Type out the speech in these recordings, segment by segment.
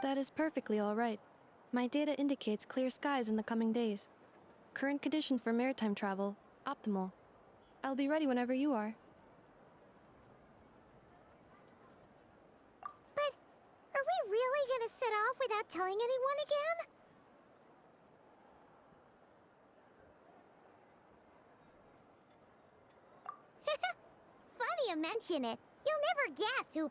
That is perfectly all right. My data indicates clear skies in the coming days. Current conditions for maritime travel, optimal. I'll be ready whenever you are. But are we really gonna set off without telling anyone again? Funny you mention it. You'll never guess who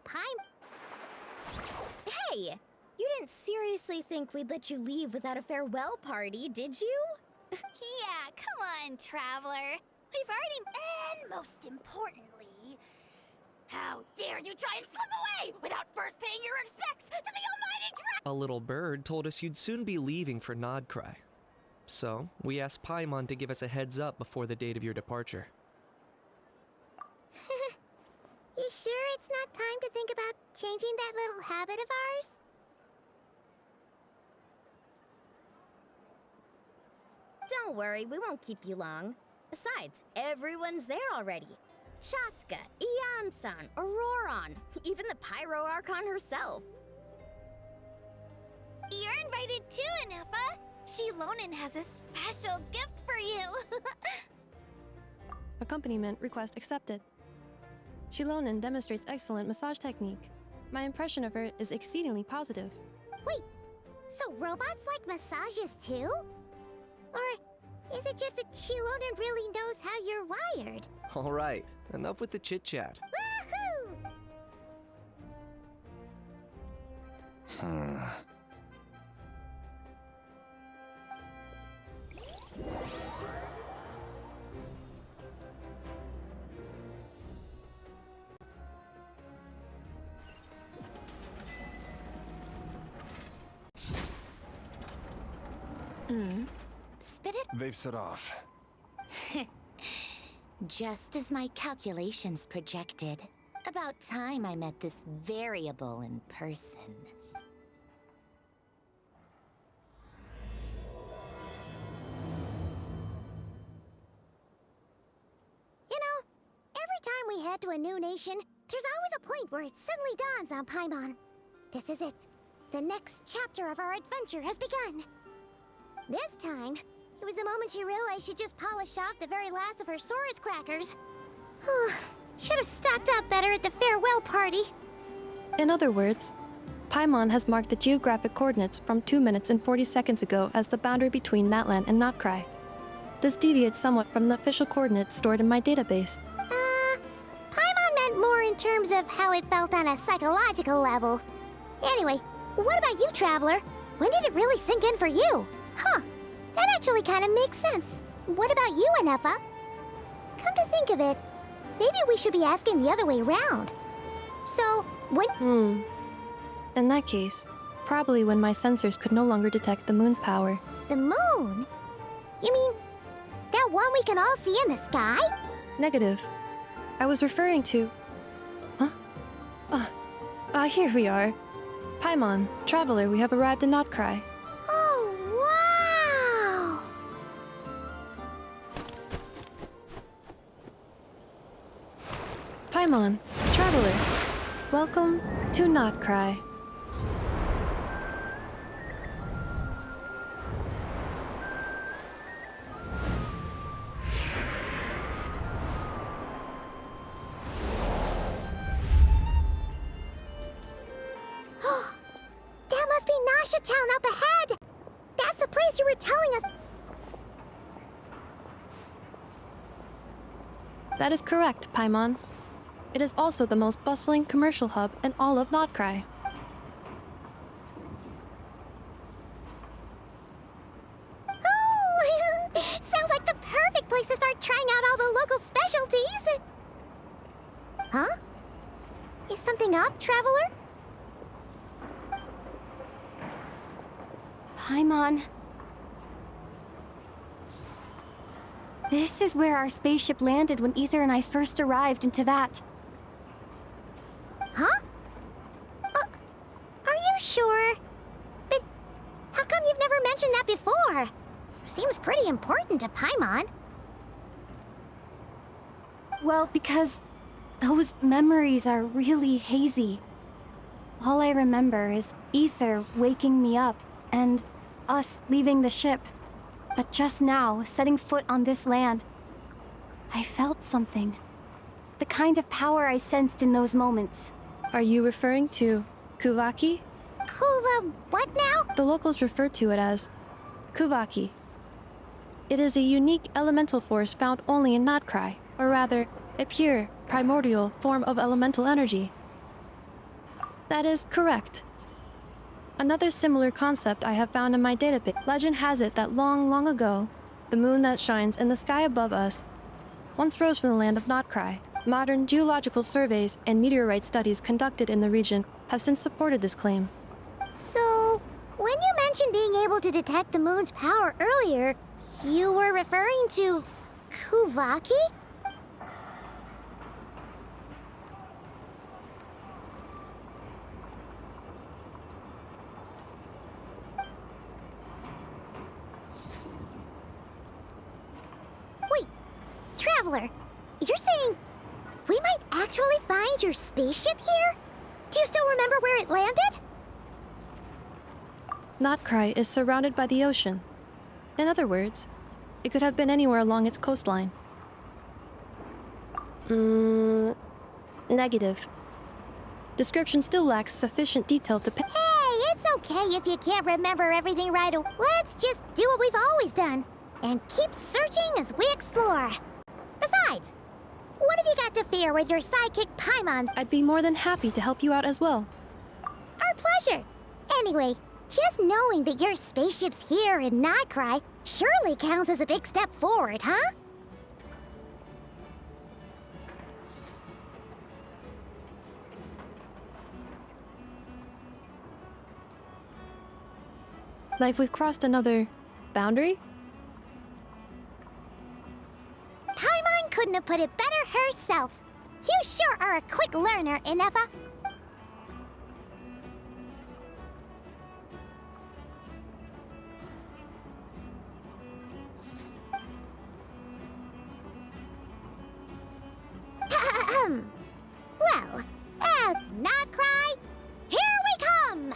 Hey! You didn't seriously think we'd let you leave without a farewell party, did you? Yeah, come on, Traveler. We've already... And most importantly, how dare you try and slip away without first paying your respects to the almighty A little bird told us you'd soon be leaving for Nodcry. So, we asked Paimon to give us a heads up before the date of your departure. You sure it's not time to think about changing that little habit of ours? Don't worry, we won't keep you long. Besides, everyone's there already. Shaska, Ian-san, Auroron, even the Pyro Archon herself. You're invited too, Anefa. Shilonen has a special gift for you. Accompaniment request accepted. Shilonen demonstrates excellent massage technique. My impression of her is exceedingly positive. Wait, so robots like massages too? Or is it just that Shilonen really knows how you're wired? Alright, enough with the chit-chat. Woohoo! Spit it? They've set off. Just as my calculations projected. About time I met this variable in person. You know, every time we head to a new nation, there's always a point where it suddenly dawns on Paimon. This is it. The next chapter of our adventure has begun. This time, it was the moment she realized she just polished off the very last of her Saurus crackers. Should have stocked up better at the farewell party. In other words, Paimon has marked the geographic coordinates from 2 minutes and 40 seconds ago as the boundary between Natlan and Notcry. This deviates somewhat from the official coordinates stored in my database. Paimon meant more in terms of how it felt on a psychological level. Anyway, what about you, Traveler? When did it really sink in for you? Huh, that actually kind of makes sense. What about you, Anefa? Come to think of it, maybe we should be asking the other way around. So, when... In that case, probably when my sensors could no longer detect the moon's power. The moon? You mean, that one we can all see in the sky? Negative. I was referring to... Huh? Here we are. Paimon, Traveler, we have arrived in Notcry. Oh, wow! Paimon, Traveler, welcome to Notcry. That must be Nasha Town up ahead! That's the place you were telling us. That is correct, Paimon. It is also the most bustling commercial hub in all of Notcry. Oh! Sounds like the perfect place to start trying out all the local specialties! Huh? Is something up, Traveler? Paimon. This is where our spaceship landed when Ether and I first arrived in Tevat. Huh? Are you sure? But how come you've never mentioned that before? Seems pretty important to Paimon. Well, because those memories are really hazy. All I remember is Ether waking me up and us leaving the ship. But just now, setting foot on this land, I felt something. The kind of power I sensed in those moments. Are you referring to Kuvaki? What now? The locals refer to it as Kuvaki. It is a unique elemental force found only in Notcry, or rather, a pure, primordial form of elemental energy. That is correct. Another similar concept I have found in my database. Legend has it that long, long ago, the moon that shines in the sky above us once rose from the land of Notcry. Modern geological surveys and meteorite studies conducted in the region have since supported this claim. So, when you mentioned being able to detect the moon's power earlier, you were referring to Kuvaki? Wait, Traveler, you're saying we might actually find your spaceship here? Do you still remember where it landed? Notcry is surrounded by the ocean. In other words, it could have been anywhere along its coastline. Negative. Description still lacks sufficient detail to Hey, it's okay if you can't remember everything right away. Let's just do what we've always done and keep searching as we explore. Besides, what have you got to fear with your sidekick Paimons? I'd be more than happy to help you out as well. Our pleasure. Anyway, just knowing that your spaceship's here in Notcry surely counts as a big step forward, huh? Like we've crossed another boundary? Paimon couldn't have put it better herself. You sure are a quick learner, Inefa. Well, Notcry, here we come!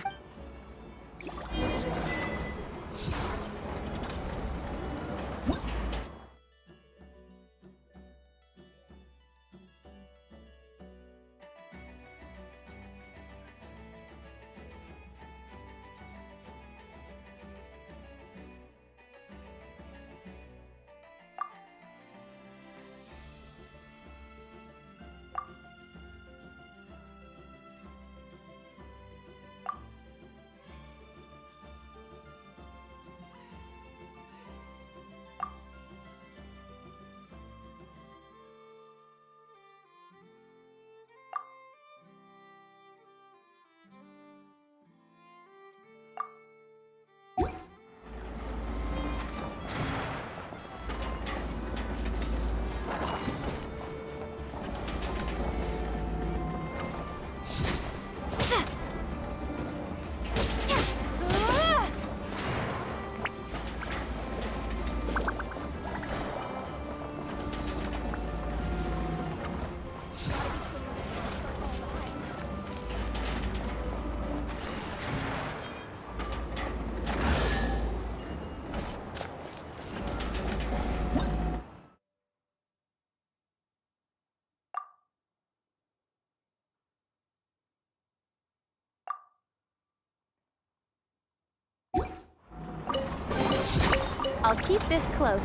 I'll keep this close.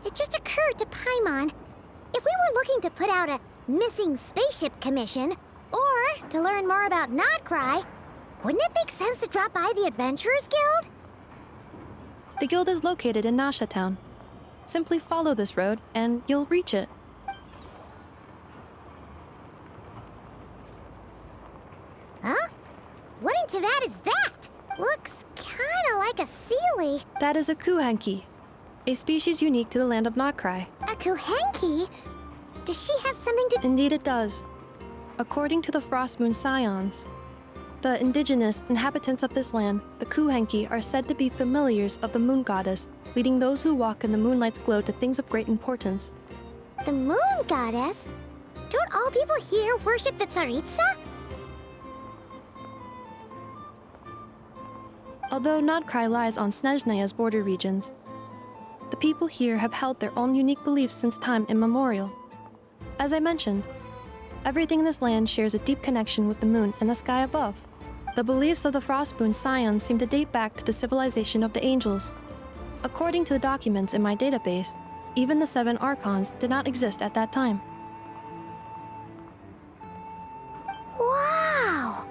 It just occurred to Paimon, if we were looking to put out a missing spaceship commission, or to learn more about Notcry, wouldn't it make sense to drop by the Adventurers Guild? The guild is located in Nasha Town. Simply follow this road, and you'll reach it. Huh? What in Tavad is that? Looks kinda like a Sealy. That is a Kuhanki, a species unique to the land of Notcry. A Kuhenki? Does she have something to... Indeed it does. According to the Frost Moon Scions, the indigenous inhabitants of this land, the Kuhenki, are said to be familiars of the moon goddess, leading those who walk in the moonlight's glow to things of great importance. The moon goddess? Don't all people here worship the Tsaritsa? Although Notcry lies on Snezhnaya's border regions, the people here have held their own unique beliefs since time immemorial. As I mentioned, everything in this land shares a deep connection with the moon and the sky above. The beliefs of the Frostmoon Scions seem to date back to the civilization of the angels. According to the documents in my database, even the 7 Archons did not exist at that time. Wow!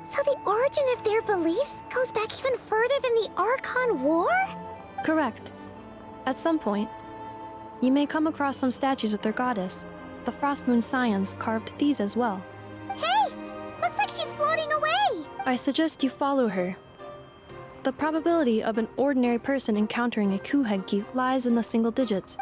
So the origin of their beliefs goes back even further than the Archon War? Correct. At some point, you may come across some statues of their goddess. The Frostmoon Scions carved these as well. Hey! Looks like she's floating away! I suggest you follow her. The probability of an ordinary person encountering a Kuhenki lies in the single digits.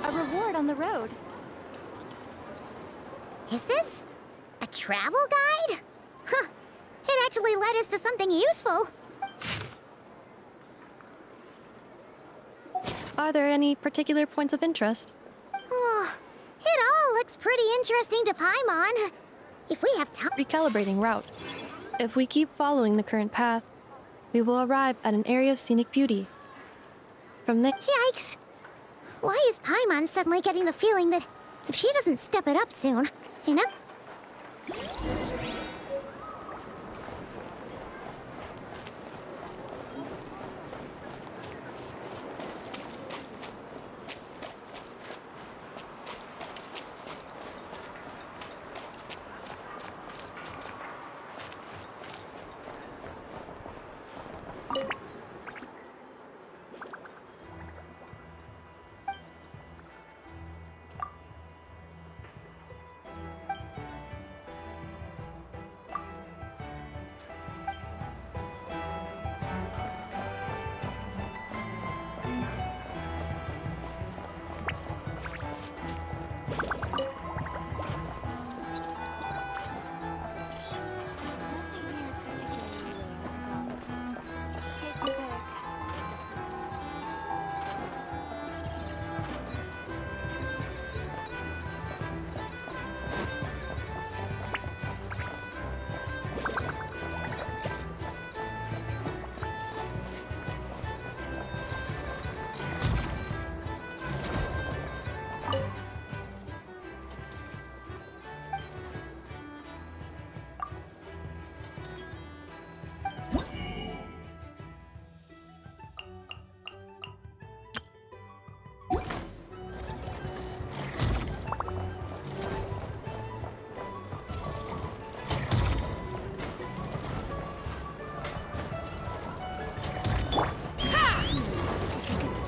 A reward on the road. Is this a travel guide? Huh. It actually led us to something useful. Are there any particular points of interest? Oh, it all looks pretty interesting to Paimon. If we have time... Recalibrating route. If we keep following the current path, we will arrive at an area of scenic beauty. From there... Yikes! Why is Paimon suddenly getting the feeling that if she doesn't step it up soon, you know?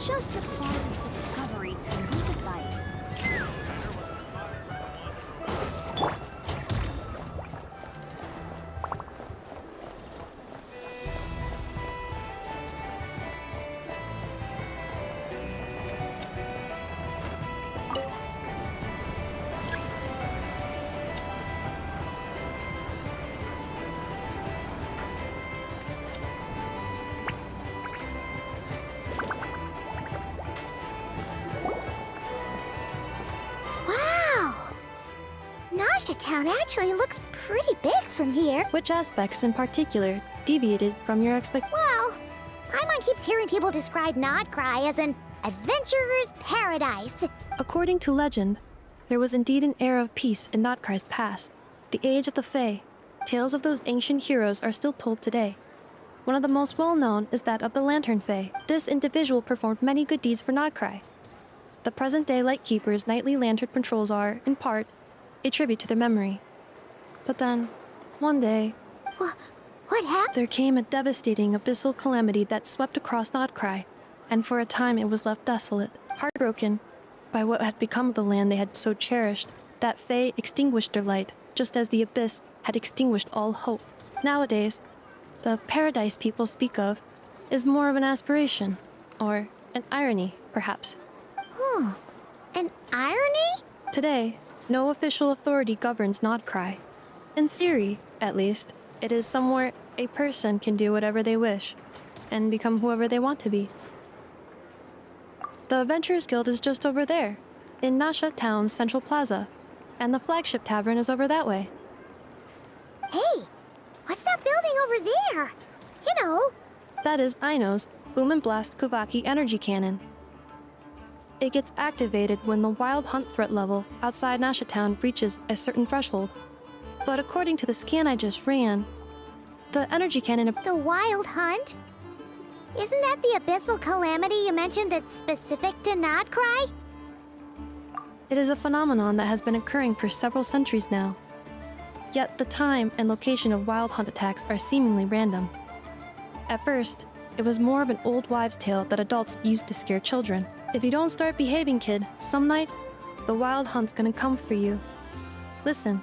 Just apply this discovery to a new device. Town actually looks pretty big from here. Which aspects in particular deviated from your Well, Paimon keeps hearing people describe Notcry as an adventurer's paradise. According to legend, there was indeed an era of peace in Notcry's past, the age of the Fae. Tales of those ancient heroes are still told today. One of the most well-known is that of the Lantern Fae. This individual performed many good deeds for Notcry. The present-day Lightkeeper's nightly lantern patrols are, in part, a tribute to their memory. But then, one day, What happened? there came a devastating abyssal calamity that swept across Nodcry, and for a time it was left desolate, heartbroken by what had become of the land they had so cherished. That Fae extinguished their light, just as the abyss had extinguished all hope. Nowadays, the paradise people speak of is more of an aspiration, or an irony, perhaps. An irony? Today, no official authority governs Nodcry. In theory, at least, it is somewhere a person can do whatever they wish, and become whoever they want to be. The Adventurers Guild is just over there, in Nasha Town's Central Plaza, and the flagship tavern is over that way. Hey, what's that building over there? You know, That is Aino's Boom and Blast Kuvaki energy cannon. It gets activated when the wild hunt threat level outside Nasha Town reaches a certain threshold. But according to the scan I just ran, the energy cannon... the wild hunt? Isn't that the abyssal calamity you mentioned that's specific to Nodcry? It is a phenomenon that has been occurring for several centuries now. Yet the time and location of wild hunt attacks are seemingly random. At first, it was more of an old wives' tale that adults used to scare children. If you don't start behaving, kid, some night, the wild hunt's gonna come for you. Listen,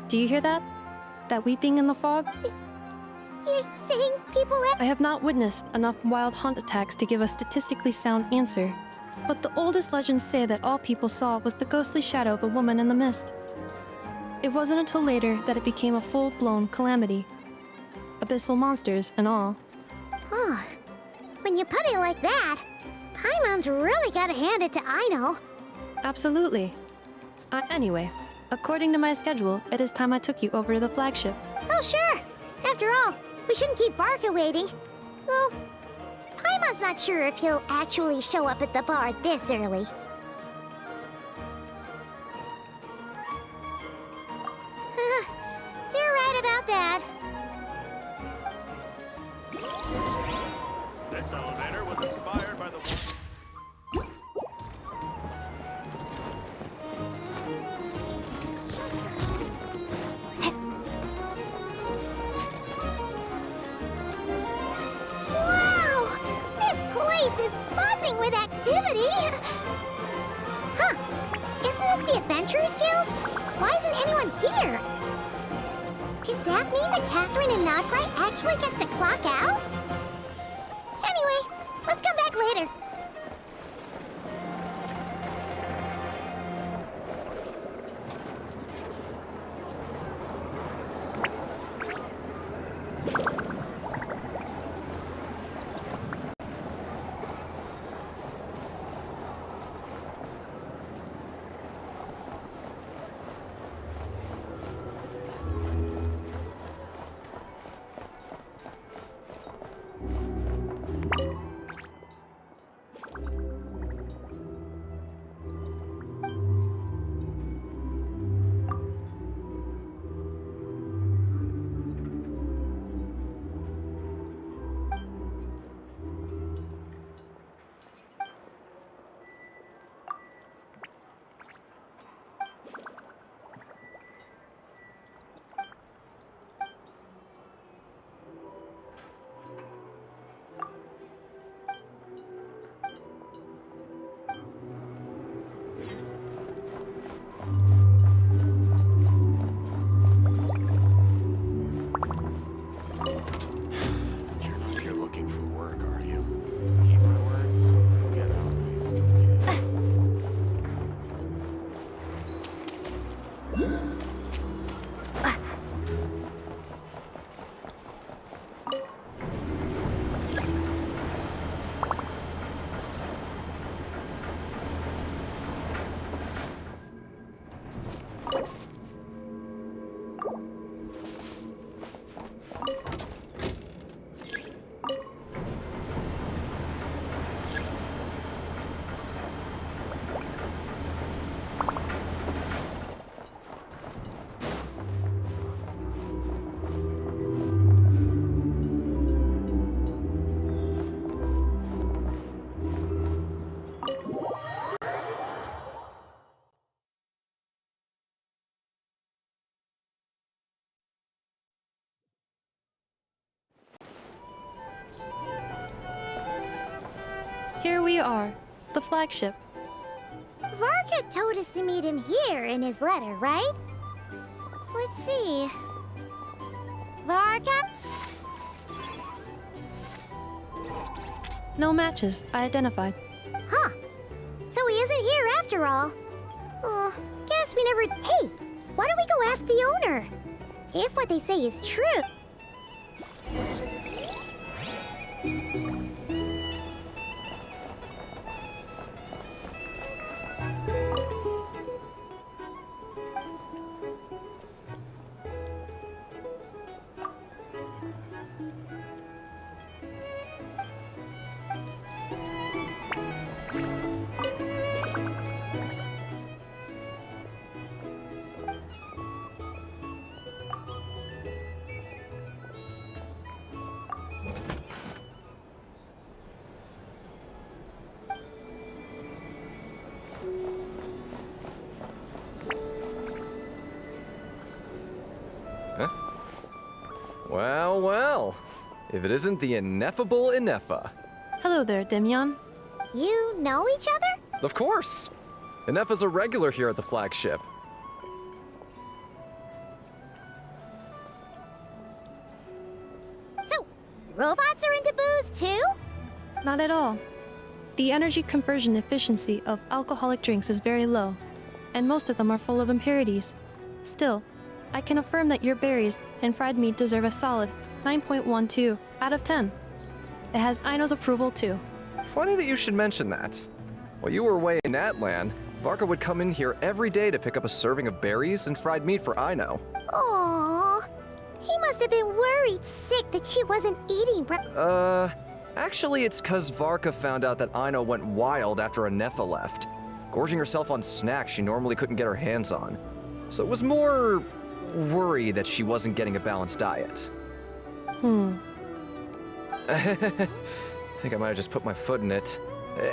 do you hear that? That weeping in the fog? You're saying people I have not witnessed enough wild hunt attacks to give a statistically sound answer, but the oldest legends say that all people saw was the ghostly shadow of a woman in the mist. It wasn't until later that it became a full-blown calamity. Abyssal monsters and all. Huh. When you put it like that, Paimon's really gotta hand it to Aino. Absolutely. Anyway, according to my schedule, it is time I took you over to the flagship. Oh, sure. After all, we shouldn't keep Barca waiting. Well, Paimon's not sure if he'll actually show up at the bar this early. You're right about that. This elevator was inspired by the... Wow! This place is buzzing with activity! Huh. Isn't this the Adventurers Guild? Why isn't anyone here? Does that mean that Catherine and Nodcry actually gets to clock out? Anyway, let's come back later. You're not here looking for work, are you? Keep my words. Get out, please. Don't get out. Here we are, the flagship. Varka told us to meet him here in his letter, right? Let's see. Varka? No matches, I identified. Huh. So he isn't here after all. Oh, guess we never... Hey, why don't we go ask the owner? If what they say is true... Well, well. If it isn't the ineffable Ineffa. Hello there, Demyon. You know each other? Of course! Ineffa's a regular here at the flagship. So, robots are into booze too? Not at all. The energy conversion efficiency of alcoholic drinks is very low, and most of them are full of impurities. Still, I can affirm that your berries and fried meat deserve a solid 9.12 out of 10. It has Aino's approval too. Funny that you should mention that. While you were away in Atlan, Varka would come in here every day to pick up a serving of berries and fried meat for Aino. Aww. He must have been worried sick that she wasn't eating Actually it's 'cause Varka found out that Aino went wild after Ineffa left, gorging herself on snacks she normally couldn't get her hands on. So it was more worry that she wasn't getting a balanced diet. I think I might have just put my foot in it.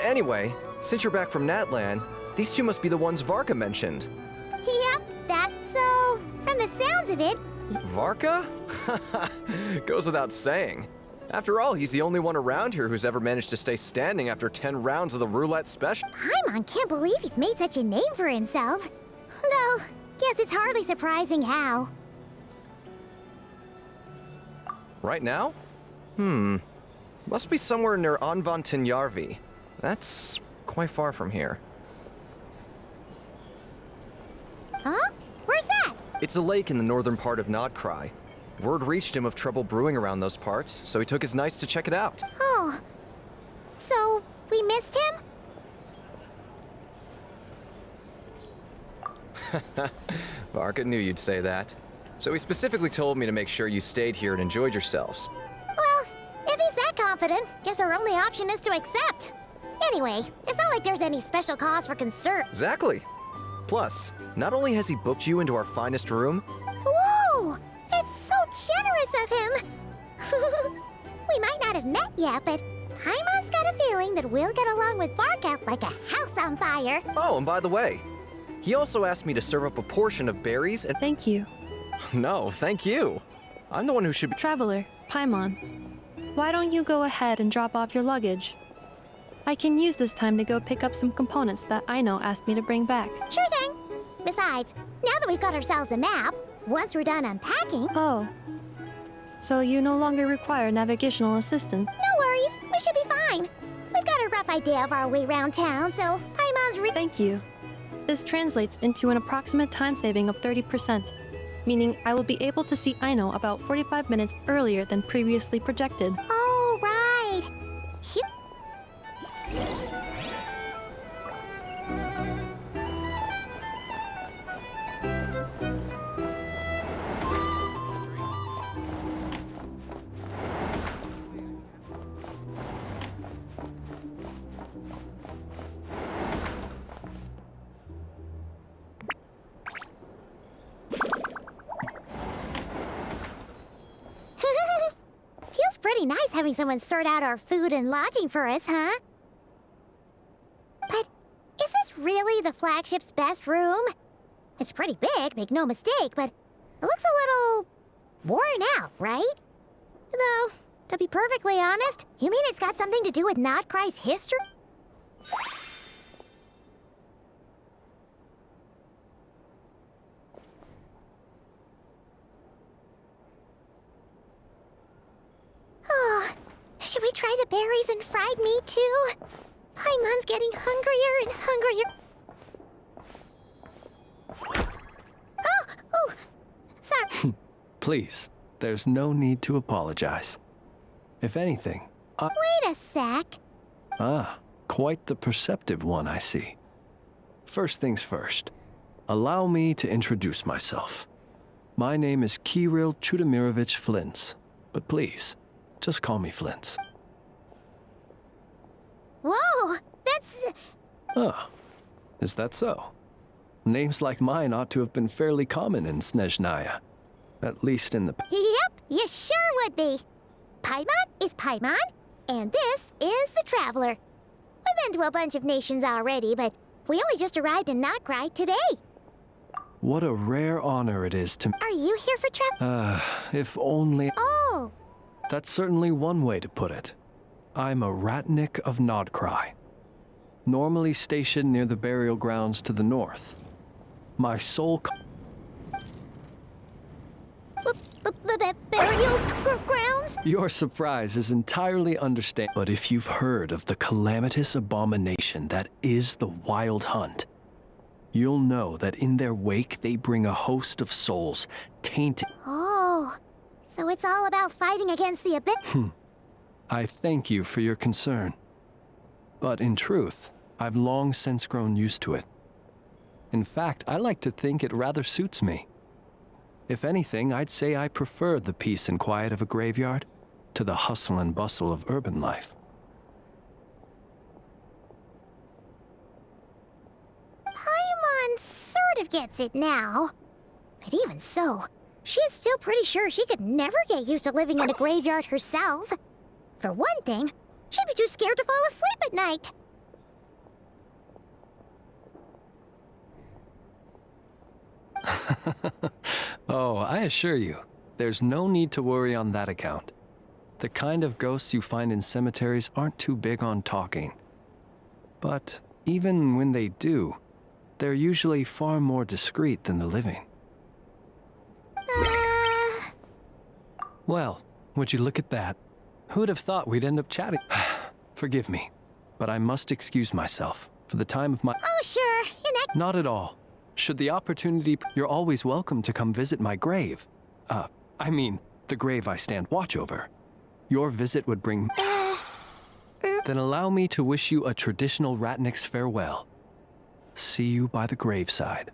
Anyway, since you're back from Natlan, these two must be the ones Varka mentioned. Yep, that's so. From the sounds of it, Varka? Goes without saying. After all, he's the only one around here who's ever managed to stay standing after 10 rounds of the roulette special. Paimon can't believe he's made such a name for himself. Though, guess it's hardly surprising how. Right now? Must be somewhere near Anvantinjarvi. That's quite far from here. Huh? Where's that? It's a lake in the northern part of Nodcry. Word reached him of trouble brewing around those parts, so he took his knights to check it out. Oh. So, we missed him? Varka knew you'd say that. So he specifically told me to make sure you stayed here and enjoyed yourselves. Well, if he's that confident, guess our only option is to accept. Anyway, it's not like there's any special cause for concern. Exactly. Plus, not only has he booked you into our finest room, Whoa! That's so generous of him! We might not have met yet, but Paimon's got a feeling that we'll get along with Varka like a house on fire. oh, and by the way, he also asked me to serve up a portion of berries and— Thank you. No, thank you. I'm the one who should be— Traveler, Paimon, why don't you go ahead and drop off your luggage? I can use this time to go pick up some components that Aino asked me to bring back. Sure thing. Besides, now that we've got ourselves a map, once we're done unpacking, Oh. So you no longer require navigational assistance? no worries, we should be fine. We've got a rough idea of our way around town, so Paimon's Thank you. This translates into an approximate time saving of 30%, meaning I will be able to see Aino about 45 minutes earlier than previously projected. Oh, right. Phew. Feels pretty nice having someone sort out our food and lodging for us, huh? But is this really the flagship's best room? It's pretty big, make no mistake, but it looks a little worn out, right? Though, to be perfectly honest, you mean it's got something to do with Nodcry's history? Oh, should we try the berries and fried meat too? Paimon's getting hungrier and hungrier. Oh, sorry. Please, there's no need to apologize. If anything, Wait a sec. quite the perceptive one, I see. First things first, allow me to introduce myself. My name is Kirill Chudamirovich Flintz, but please, just call me Flintz. Whoa, that's... Ah, is that so? Names like mine ought to have been fairly common in Snezhnaya, at least in the... Yep, you sure would be. Paimon is Paimon, and this is the Traveler. We've been to a bunch of nations already, but we only just arrived in Notcry today. What a rare honor it is to... Are you here for travel? If only... Oh, That's certainly one way to put it. I'm a Ratnik of Nodcry, normally stationed near the burial grounds to the north. My sole... burial grounds? Your surprise is entirely understandable, but if you've heard of the calamitous abomination that is the Wild Hunt, you'll know that in their wake they bring a host of souls tainted. Oh, so it's all about fighting against the abyss. I thank you for your concern. But in truth, I've long since grown used to it. In fact, I like to think it rather suits me. If anything, I'd say I prefer the peace and quiet of a graveyard to the hustle and bustle of urban life. Paimon sort of gets it now. But even so, she's still pretty sure she could never get used to living in a graveyard herself. For one thing, she'd be too scared to fall asleep at night. Oh, I assure you, there's no need to worry on that account. The kind of ghosts you find in cemeteries aren't too big on talking. But even when they do, they're usually far more discreet than the living. Well, would you look at that? Who'd have thought we'd end up chatting? Forgive me, but I must excuse myself for the time of my... Oh, sure. Not at all. Should the opportunity... You're always welcome to come visit my grave. I mean, the grave I stand watch over. Your visit would bring... Then allow me to wish you a traditional Ratnik's farewell. See you by the graveside.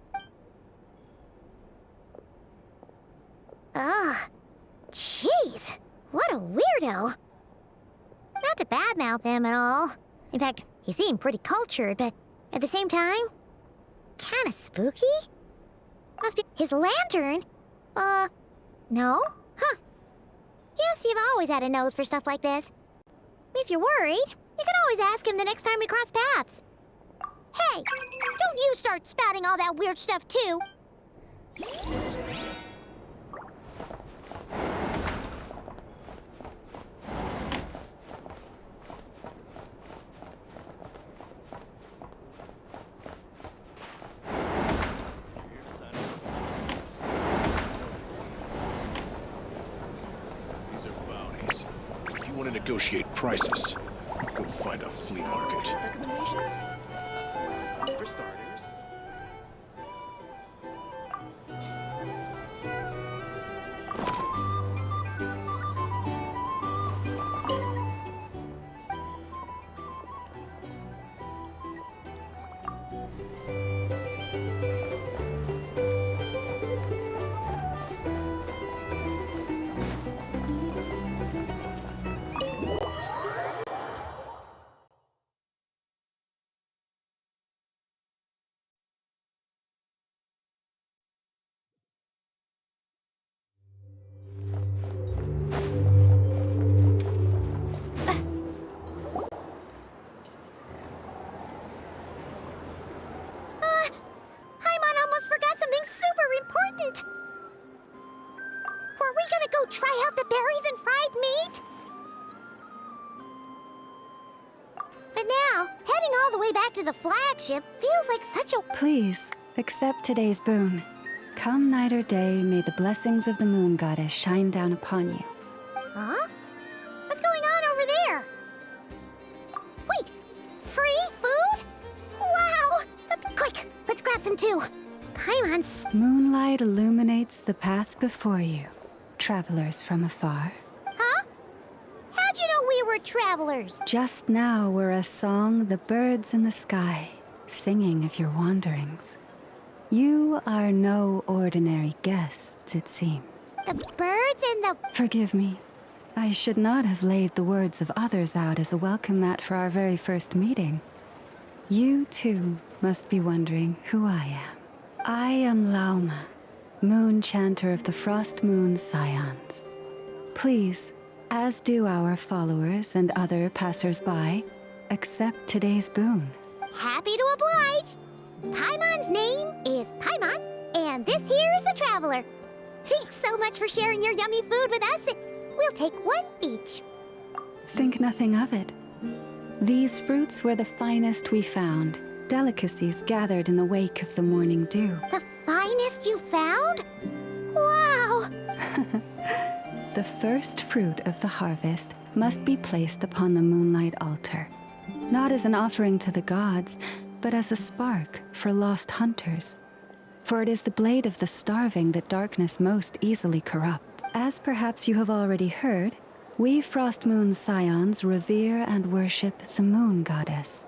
Ugh. Jeez. What a weirdo. Not to badmouth him at all. In fact, he seemed pretty cultured, but at the same time, kinda spooky? Must be his lantern? No? Huh. Guess you've always had a nose for stuff like this. If you're worried, you can always ask him the next time we cross paths. Hey, don't you start spouting all that weird stuff too. These are bounties. If you want to negotiate prices, go find a flea market. Recommendations? For starters. way back to the flagship feels like such a... Please, accept today's boon. Come night or day, may the blessings of the moon goddess shine down upon you. Huh? What's going on over there? Wait! Free food? Wow! Quick! Let's grab some too! Paimon's... Moonlight illuminates the path before you, travelers from afar. Huh? How'd you know we were travelers? Just now were a song the birds in the sky, singing of your wanderings. You are no ordinary guests, it seems. The birds and the... Forgive me. I should not have laid the words of others out as a welcome mat for our very first meeting. You, too, must be wondering who I am. I am Lauma, moon chanter of the Frost Moon's Scions. Please, as do our followers and other passers-by, accept today's boon. Happy to oblige! Paimon's name is Paimon, and this here is the Traveler. Thanks so much for sharing your yummy food with us. We'll take one each. Think nothing of it. These fruits were the finest we found, delicacies gathered in the wake of the morning dew. The finest you found? Wow! The first fruit of the harvest must be placed upon the moonlight altar, not as an offering to the gods, but as a spark for lost hunters. For it is the blade of the starving that darkness most easily corrupts. As perhaps you have already heard, we Frost Moon's Scions revere and worship the moon goddess.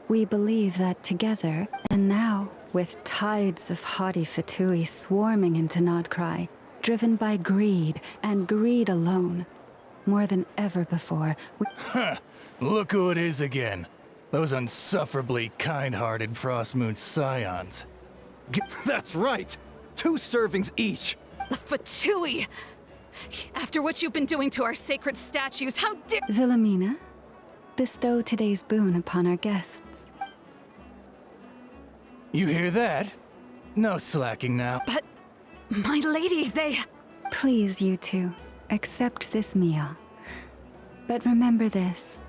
We believe that together, and now, with tides of haughty Fatui swarming into Nodcry, driven by greed, and greed alone, more than ever before, Look who it is again. Those unsufferably kind-hearted Frost Moon Scions. That's right! 2 servings each! The Fatui! After what you've been doing to our sacred statues, how dare— Wilhelmina, bestow today's boon upon our guests. You hear that? No slacking now. But, my lady, they— Please, you two, accept this meal. But remember this.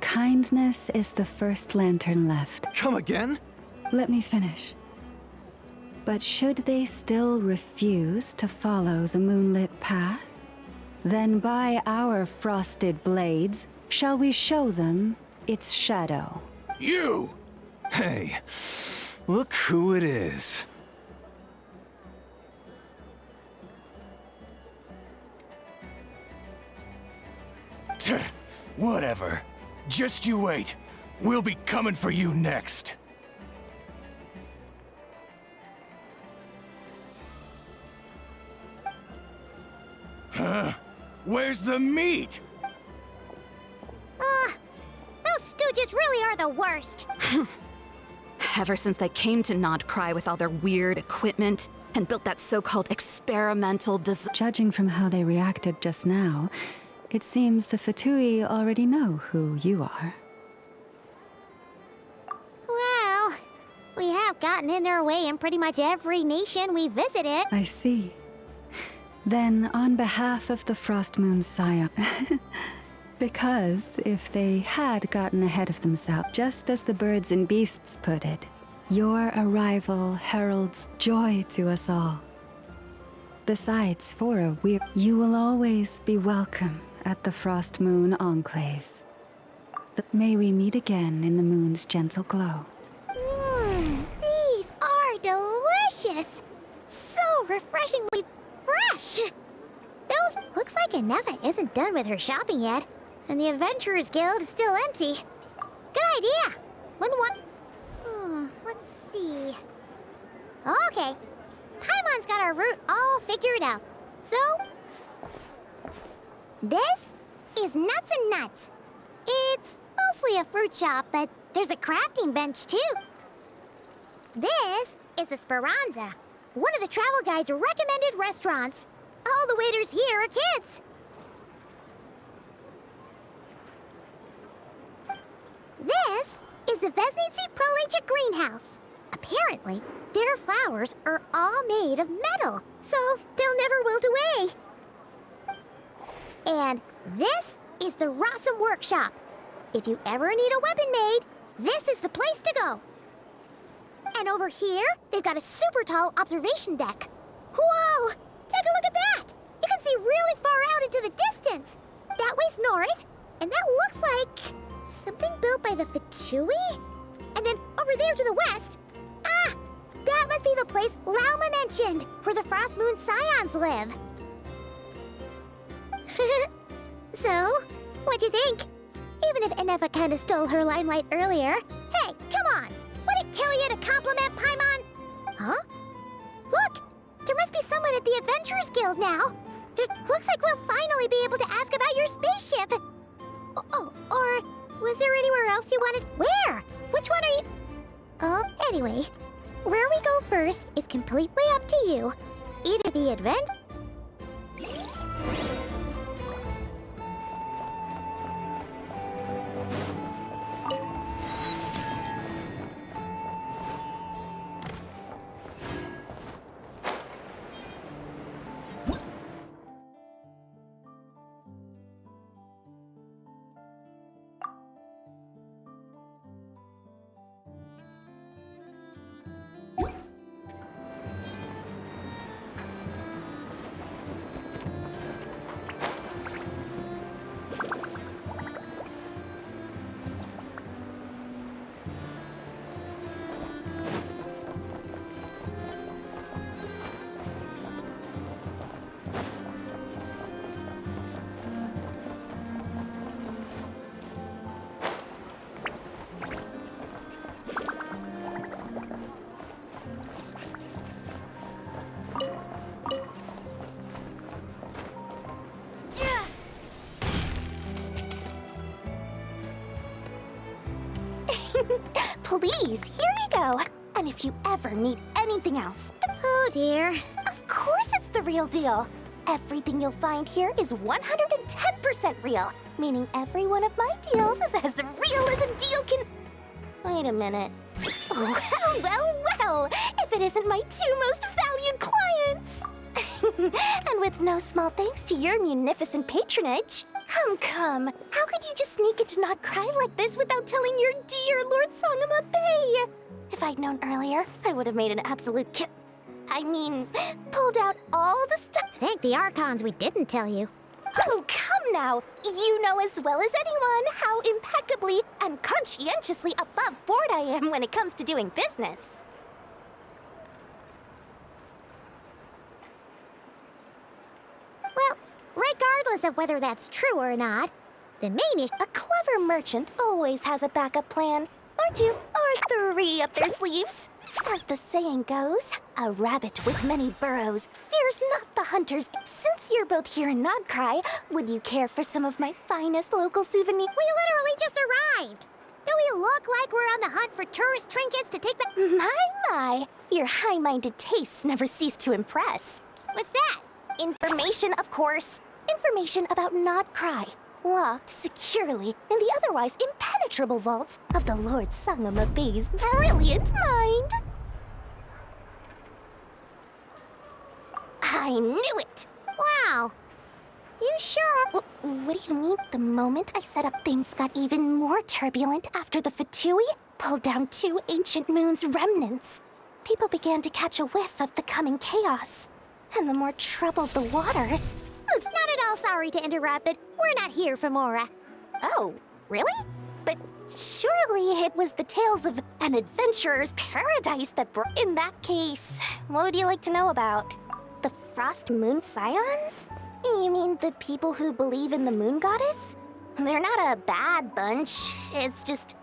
Kindness is the first lantern left. Come again? Let me finish. But should they still refuse to follow the moonlit path, then by our frosted blades shall we show them its shadow. You! Hey, look who it is. Whatever. Just you wait. We'll be coming for you next. Huh? Where's the meat? Those stooges really are the worst. Ever since they came to Nodcry with all their weird equipment and built that so-called experimental Judging from how they reacted just now, it seems the Fatui already know who you are. Well, we have gotten in their way in pretty much every nation we visited. I see. Then, on behalf of the Frost Moon Scion, because if they had gotten ahead of themselves, just as the birds and beasts put it, your arrival heralds joy to us all. Besides, for a weird, you will always be welcome at the Frost Moon Enclave. May we meet again in the moon's gentle glow. These are delicious! So refreshingly fresh! Those looks like Inefa isn't done with her shopping yet, and the Adventurers Guild is still empty. Good idea! Let's see. Okay, Paimon's got our route all figured out. So, this is Nuts and Nuts. It's mostly a fruit shop, but there's a crafting bench too. This is Esperanza, one of the travel guide's recommended restaurants. All the waiters here are kids. This is the Vesnitsi Prolecha greenhouse. Apparently, their flowers are all made of metal, so they'll never wilt away. And this is the Rossum Workshop. If you ever need a weapon made, this is the place to go. And over here, they've got a super tall observation deck. Whoa! Take a look at that! You can see really far out into the distance. That way's north, and that looks like something built by the Fatui? And then over there to the west, that must be the place Lauma mentioned, where the Frost Moon Scions live. So, what'd you think? Even if Enefa kinda stole her limelight earlier, hey, come on! Would it kill you to compliment Paimon? Huh? Look! There must be someone at the Adventurers Guild now. Looks like we'll finally be able to ask about your spaceship. Or was there anywhere else you wanted? Where? Which one are you? Anyway, where we go first is completely up to you. Either the advent. Please, here you go. And if you ever need anything else... Oh dear. Of course it's the real deal. Everything you'll find here is 110% real, meaning every one of my deals is as real as a deal can... Wait a minute. Well, if it isn't my two most valued clients! And with no small thanks to your munificent patronage. Come. How could you just sneak into Not Cry like this without telling your dear Lord Sangama Bay? If I'd known earlier, I would have made an absolute pulled out all the stuff. Thank the Archons we didn't tell you. Oh, come now. You know as well as anyone how impeccably and conscientiously above board I am when it comes to doing business. Well, regardless of whether that's true or not, the main issue... A clever merchant always has a backup plan. Or two, or three up their sleeves. As the saying goes, a rabbit with many burrows fears not the hunters. Since you're both here in Nodcry, would you care for some of my finest local souvenirs? We literally just arrived! Do we look like we're on the hunt for tourist trinkets to take back? My! Your high-minded tastes never cease to impress. What's that? Information, of course. Information about Nodcry, locked securely in the otherwise impenetrable vaults of the Lord Sangama Bay's brilliant mind. I knew it! Wow. You sure are... What do you mean? The moment I set up, things got even more turbulent after the Fatui pulled down two ancient moon's remnants. People began to catch a whiff of the coming chaos. And the more troubled the waters... Not at all sorry to interrupt, but we're not here for Mora. Oh, really? But surely it was the tales of an adventurer's paradise that brought... In that case, what would you like to know about? The Frost Moon Scions? You mean the people who believe in the moon goddess? They're not a bad bunch. It's just...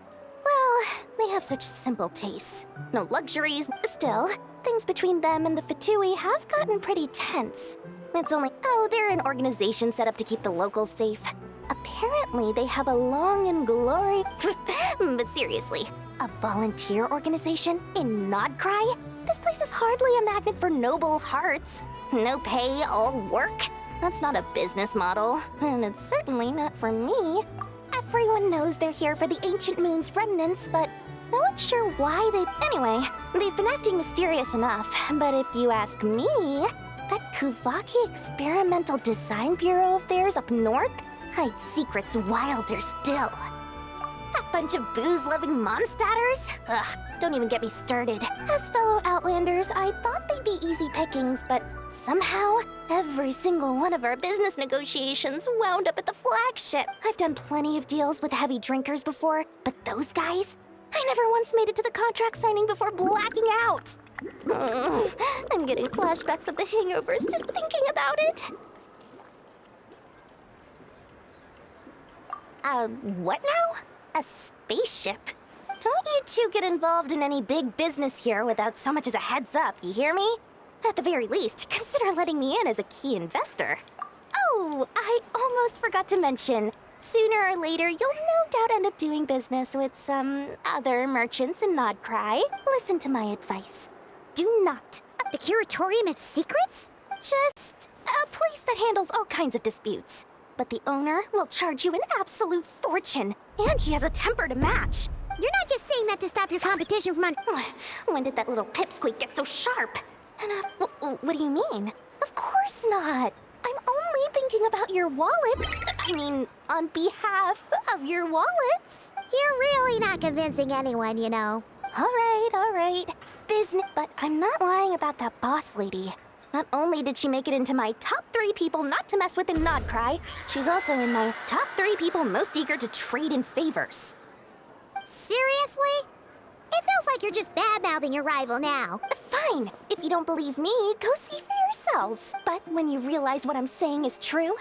well, they have such simple tastes. No luxuries. Still, things between them and the Fatui have gotten pretty tense. It's only, they're an organization set up to keep the locals safe. Apparently, they have a long and glory... But seriously, a volunteer organization in Nodcry? This place is hardly a magnet for noble hearts. No pay, all work. That's not a business model, and it's certainly not for me. Everyone knows they're here for the Ancient Moon's remnants, but no one's sure why they... Anyway, they've been acting mysterious enough, but if you ask me... That Kuvaki Experimental Design Bureau of theirs up north hides secrets wilder still. That bunch of booze-loving monstaters? Ugh, don't even get me started. As fellow Outlanders, I thought they'd be easy pickings, but somehow, every single one of our business negotiations wound up at the flagship. I've done plenty of deals with heavy drinkers before, but those guys? I never once made it to the contract signing before blacking out. I'm getting flashbacks of the hangovers just thinking about it. What now? A spaceship? Don't you two get involved in any big business here without so much as a heads up, you hear me? At the very least, consider letting me in as a key investor. Oh, I almost forgot to mention. Sooner or later, you'll no doubt end up doing business with some other merchants in Nodcry. Listen to my advice. Do not. The Curatorium of Secrets? Just a place that handles all kinds of disputes. But the owner will charge you an absolute fortune, and she has a temper to match. You're not just saying that to stop your competition from When did that little pipsqueak get so sharp? And, what do you mean? Of course not. I'm only thinking about your wallets. I mean, on behalf of your wallets. You're really not convincing anyone, you know. All right. Business. But I'm not lying about that boss lady. Not only did she make it into my top 3 people not to mess with in Nodcry, she's also in my top 3 people most eager to trade in favors. Seriously? It feels like you're just bad-mouthing your rival now. Fine. If you don't believe me, go see for yourselves. But when you realize what I'm saying is true...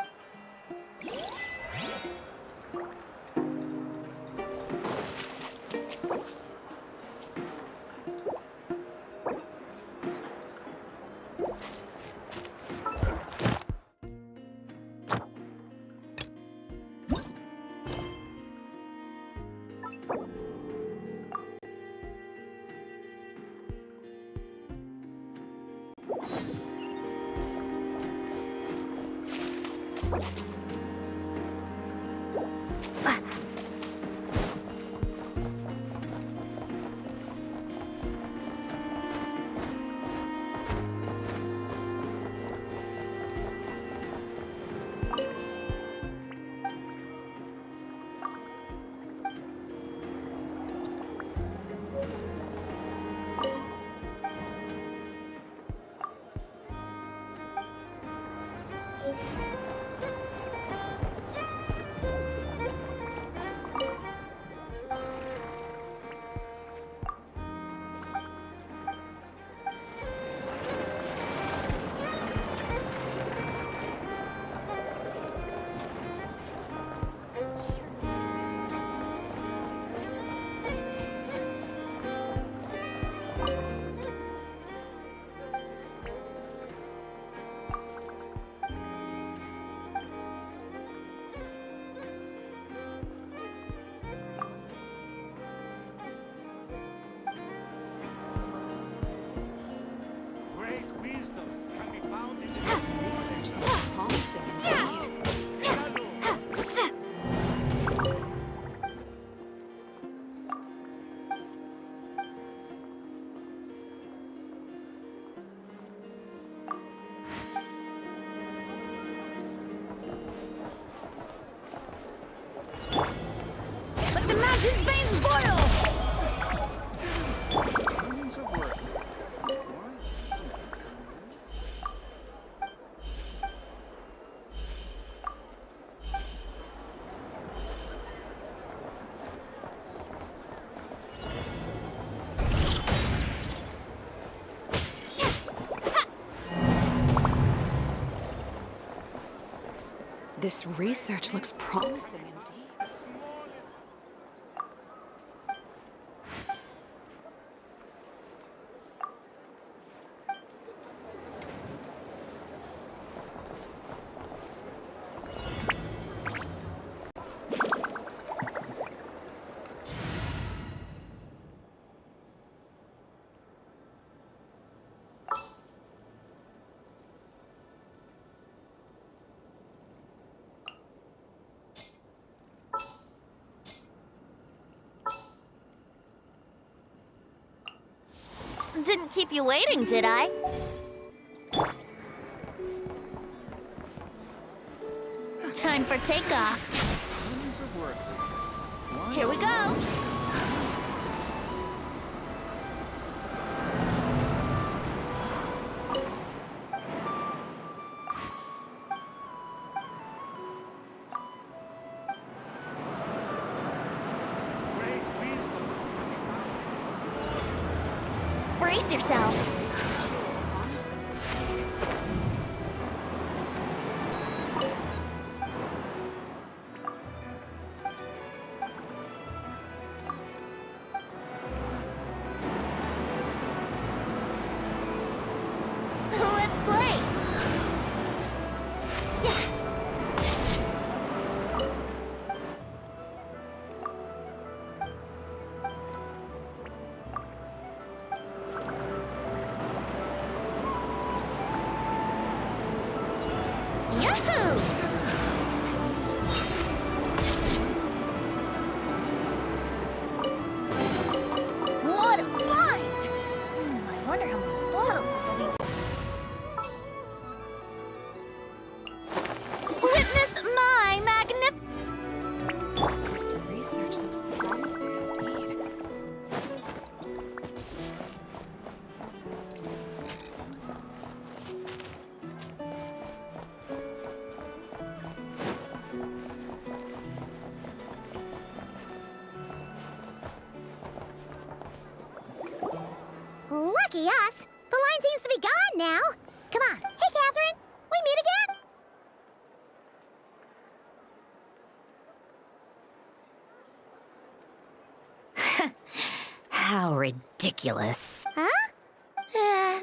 Legion's veins boil! This research looks promising indeed. Didn't keep you waiting, did I? Time for takeoff. Here we go! Brace yourself! Let's play! Yeah. Yahoo! What a find! I wonder how many bottles this will be. Witness my This research looks promising indeed. Lucky us! The line seems to be gone now. Come on. Hey, Catherine. We meet again? How ridiculous. Huh?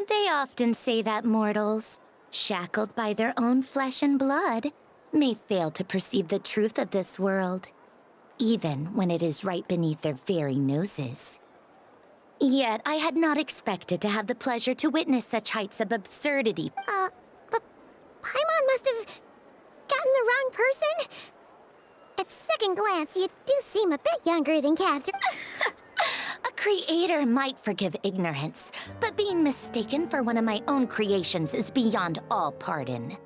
They often say that mortals, shackled by their own flesh and blood, may fail to perceive the truth of this world, even when it is right beneath their very noses. Yet I had not expected to have the pleasure to witness such heights of absurdity. But Paimon must have gotten the wrong person. At second glance, you do seem a bit younger than Catherine. A creator might forgive ignorance, but being mistaken for one of my own creations is beyond all pardon.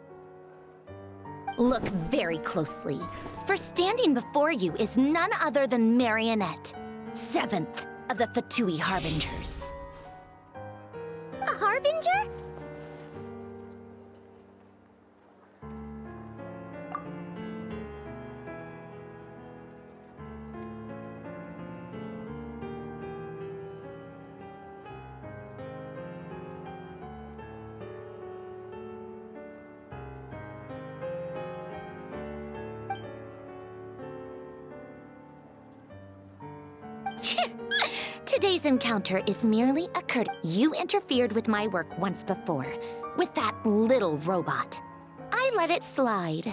Look very closely, for standing before you is none other than Marionette, 7th of the Fatui Harbingers. A harbinger? Today's encounter is merely a You interfered with my work once before, with that little robot. I let it slide.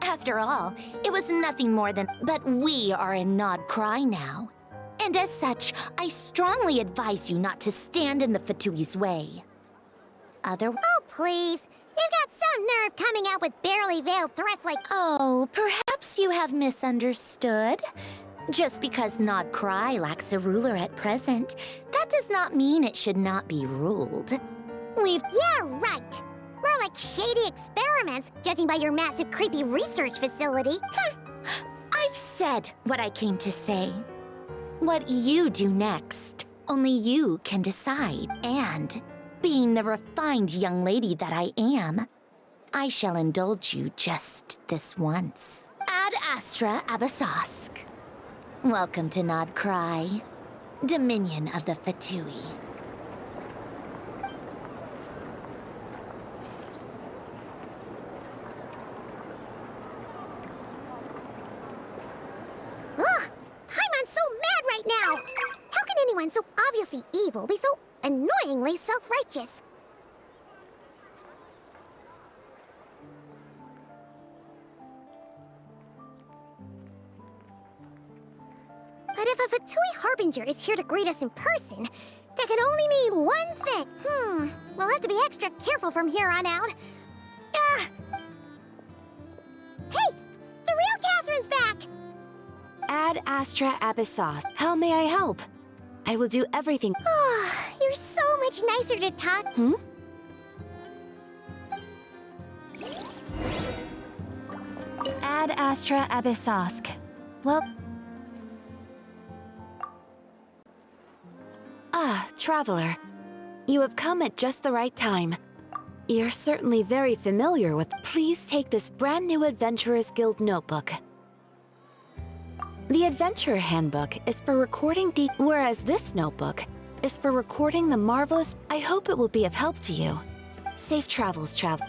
After all, it was nothing more than... But we are in Nod Cry now. And as such, I strongly advise you not to stand in the Fatui's way. Otherwise... Oh, please. You've got some nerve coming out with barely veiled threats like... Oh, perhaps you have misunderstood. Just because Nod Cry lacks a ruler at present, that does not mean it should not be ruled. Yeah, right. More like shady experiments, judging by your massive, creepy research facility. I've said what I came to say. What you do next, only you can decide. And, being the refined young lady that I am, I shall indulge you just this once. Ad Astra Abyssosque. Welcome to Nod Cry, Dominion of the Fatui. Ugh! Paimon's so mad right now! How can anyone so obviously evil be so annoyingly self-righteous? But if a Fatui Harbinger is here to greet us in person, that can only mean one thing. We'll have to be extra careful from here on out. Hey! The real Catherine's back! Ad Astra Abyssosque. How may I help? I will do everything. Oh, you're so much nicer to talk. Ad Astra Abyssosque. Well, Ah, Traveler. You have come at just the right time. You're certainly very familiar with... Please take this brand new Adventurers Guild notebook. The Adventurer Handbook is for recording whereas this notebook is for recording the marvelous... I hope it will be of help to you. Safe travels, travel.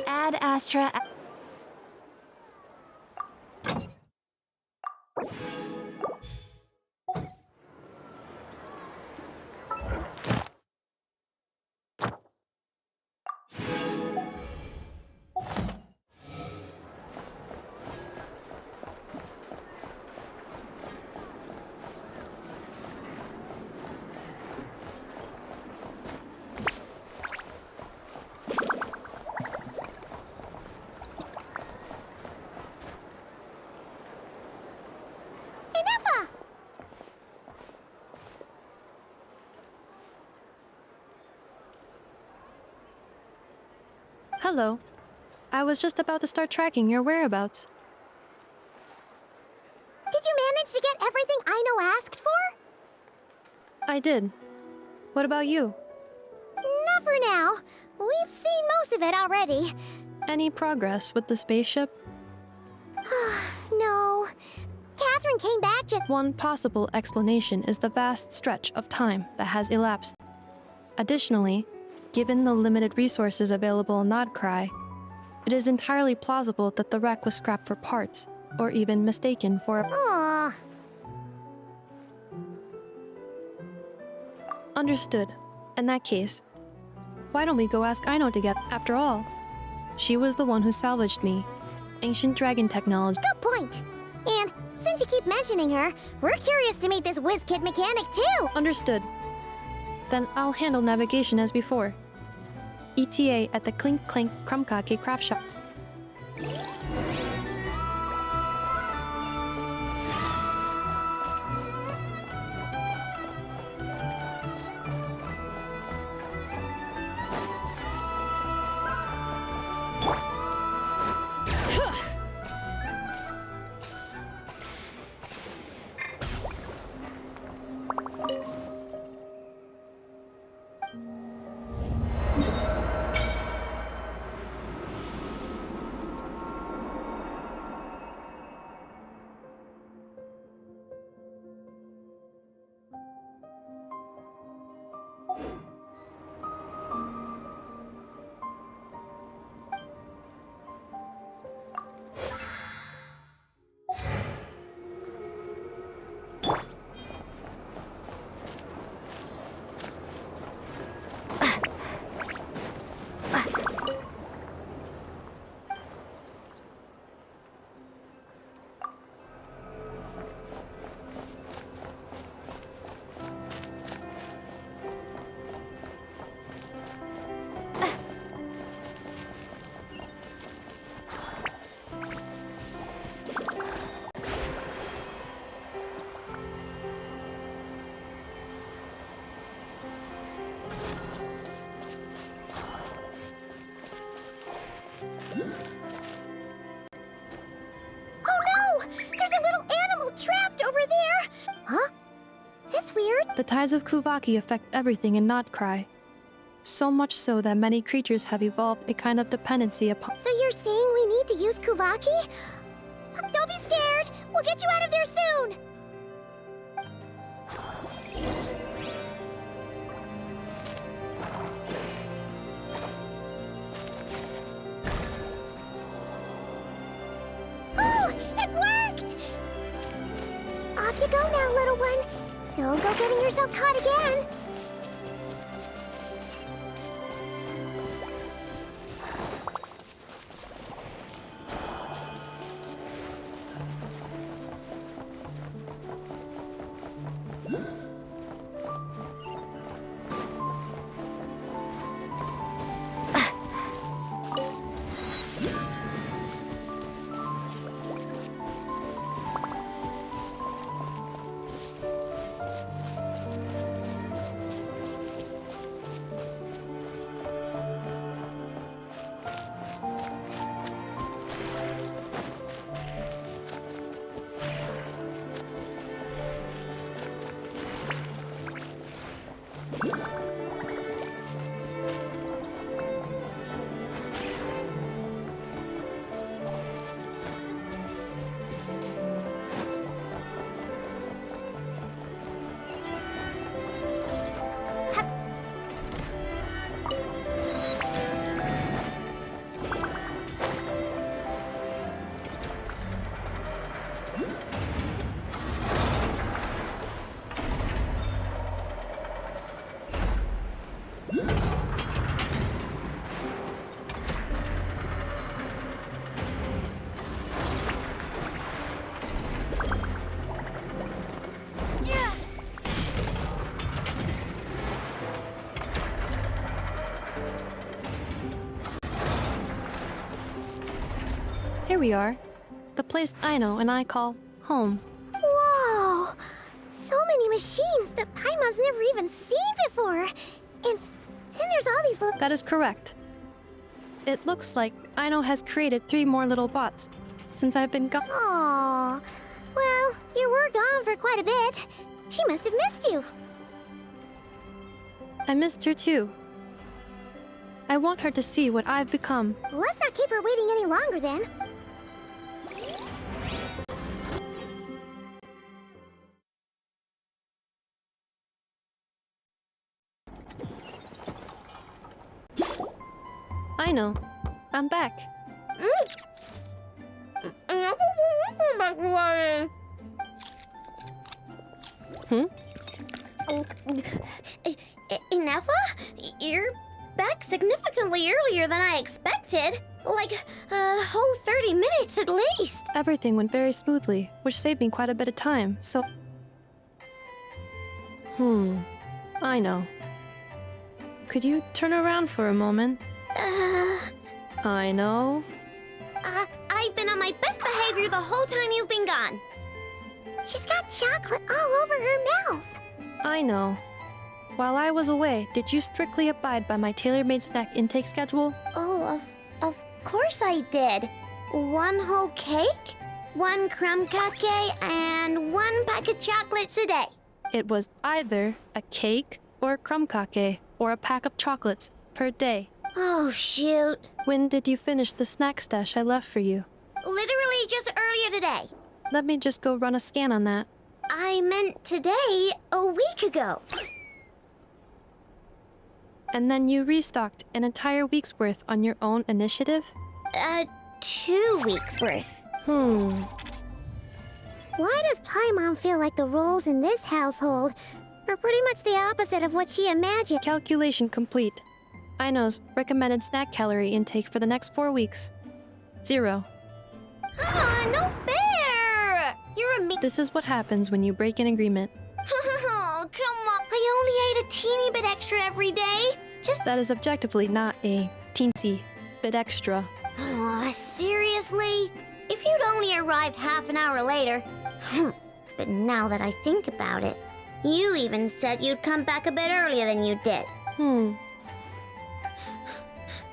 Ad Astra. Hello. I was just about to start tracking your whereabouts. Did you manage to get everything Aino asked for? I did. What about you? Not for now. We've seen most of it already. Any progress with the spaceship? No. Catherine came back just... One possible explanation is the vast stretch of time that has elapsed. Additionally, given the limited resources available in Nodcry, it is entirely plausible that the wreck was scrapped for parts, or even mistaken for a... Aww. Understood. In that case, why don't we go ask Aino together? After all, she was the one who salvaged me. Ancient dragon technology. Good point. And since you keep mentioning her, we're curious to meet this whiz-kid mechanic too. Understood. Then I'll handle navigation as before. ETA at the Clink Clank Krumkake craft shop. The tides of Kuvaki affect everything in Nodcry. So much so that many creatures have evolved a kind of dependency upon... So you're saying we need to use Kuvaki? Don't be scared! We'll get you out of there soon! Off you go now, little one. Don't go getting yourself caught again. Here we are. The place Aino and I call home. Whoa! So many machines that Paimon's never even seen before. And then there's all these little... That is correct. It looks like Aino has created 3 more little bots since I've been gone. Aww. Well, you were gone for quite a bit. She must have missed you. I missed her too. I want her to see what I've become. Let's not keep her waiting any longer then. Aino, I'm back. Ineffa? You're back significantly earlier than I expected. Like a whole 30 minutes at least. Everything went very smoothly, which saved me quite a bit of time, so... I know. Could you turn around for a moment? I know. I've been on my best behavior the whole time you've been gone. She's got chocolate all over her mouth. I know. While I was away, did you strictly abide by my tailor-made snack intake schedule? Oh, of course I did. 1 whole cake, 1 crumb cake, and 1 pack of chocolates a day. It was either a cake or a crumb cake or a pack of chocolates per day. Oh, shoot. When did you finish the snack stash I left for you? Literally just earlier today. Let me just go run a scan on that. I meant today, a week ago. And then you restocked an entire week's worth on your own initiative? 2 weeks worth. Why does Paimon feel like the roles in this household are pretty much the opposite of what she imagined? Calculation complete. Aino's recommended snack calorie intake for the next 4 weeks. 0. No fair! You're a This is what happens when you break an agreement. Oh, come on. I only ate a teeny bit extra every day. That is objectively not a teensy bit extra. Oh, seriously? If you'd only arrived half an hour later... But now that I think about it, you even said you'd come back a bit earlier than you did.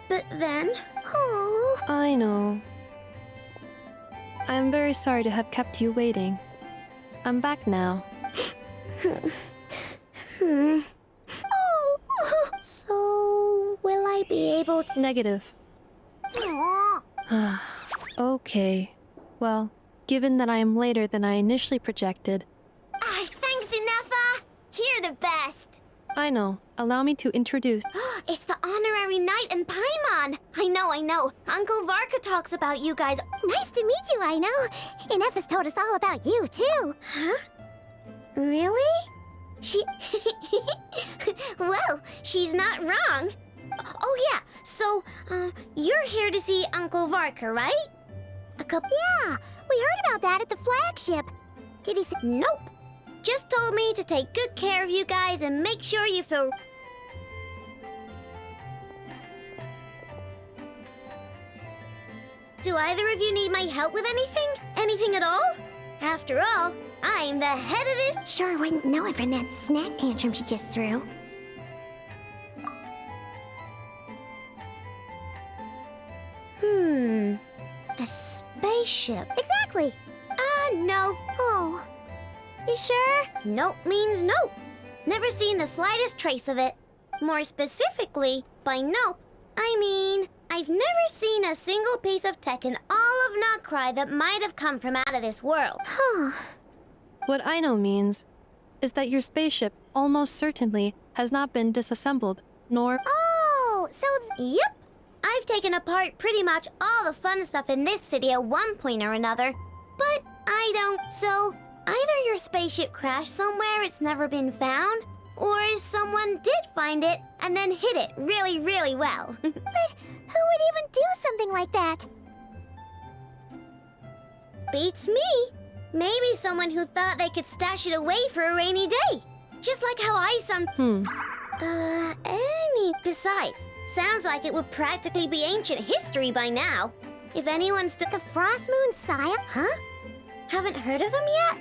But then... Oh... I know. I am very sorry to have kept you waiting. I'm back now. So... will I be able to... Negative. Okay. Well, given that I am later than I initially projected... Thanks, Ineffa! You're the best! I know. Allow me to introduce... It's the honorary knight and Paimon! I know. Uncle Varka talks about you guys. Nice to meet you, I know. Ineffa's told us all about you, too. Huh? Really? She... Well, she's not wrong. Oh yeah, so, you're here to see Uncle Varka, right? Yeah, we heard about that at the flagship. Did he say... Nope. Just told me to take good care of you guys and make sure you feel... Do either of you need my help with anything? Anything at all? After all, I'm the head of this... Sure wouldn't know it from that snack tantrum she just threw. A spaceship. Exactly. No. Oh. You sure? Nope means nope. Never seen the slightest trace of it. More specifically, by nope, I mean, I've never seen a single piece of tech in all of Notcry that might have come from out of this world. What I know means is that your spaceship almost certainly has not been disassembled, nor... Oh, so... Yep. I've taken apart pretty much all the fun stuff in this city at one point or another. But I don't... So, either your spaceship crashed somewhere it's never been found, or someone did find it and then hid it really, really well. But who would even do something like that? Beats me. Maybe someone who thought they could stash it away for a rainy day. Just like how I Besides, sounds like it would practically be ancient history by now. If anyone's stuck a Frost Moon Saya? Huh? Haven't heard of them yet?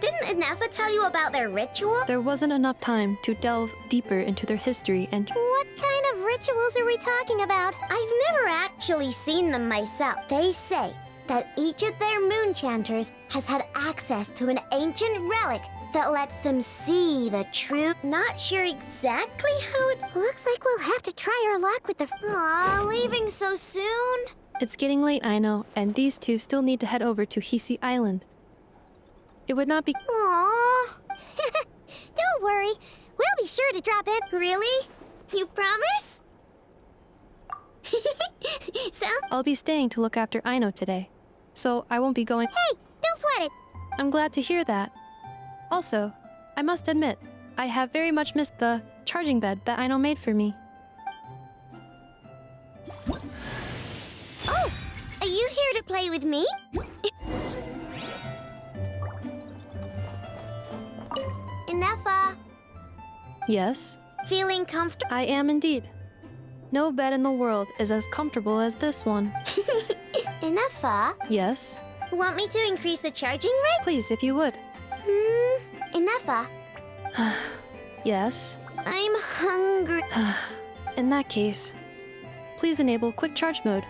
Didn't Inefa tell you about their ritual? There wasn't enough time to delve deeper into their history and... What kind of rituals are we talking about? I've never actually seen them myself. They say that each of their moon chanters has had access to an ancient relic that lets them see the truth. Not sure exactly how it... Looks like we'll have to try our luck with the... Aw, leaving so soon? It's getting late, I know, and these two still need to head over to Hisi Island. It would not be... Aww. Don't worry. We'll be sure to drop in. Really? You promise? Sounds... I'll be staying to look after Aino today, so I won't be going... Hey, don't sweat it. I'm glad to hear that. Also, I must admit, I have very much missed the charging bed that Aino made for me. Oh, are you here to play with me? Inefa. Yes? Feeling comfortable? I am indeed. No bed in the world is as comfortable as this one. Inefa? Yes? Want me to increase the charging rate? Please, if you would. Inefa. Yes? I'm hungry. In that case, please enable quick charge mode.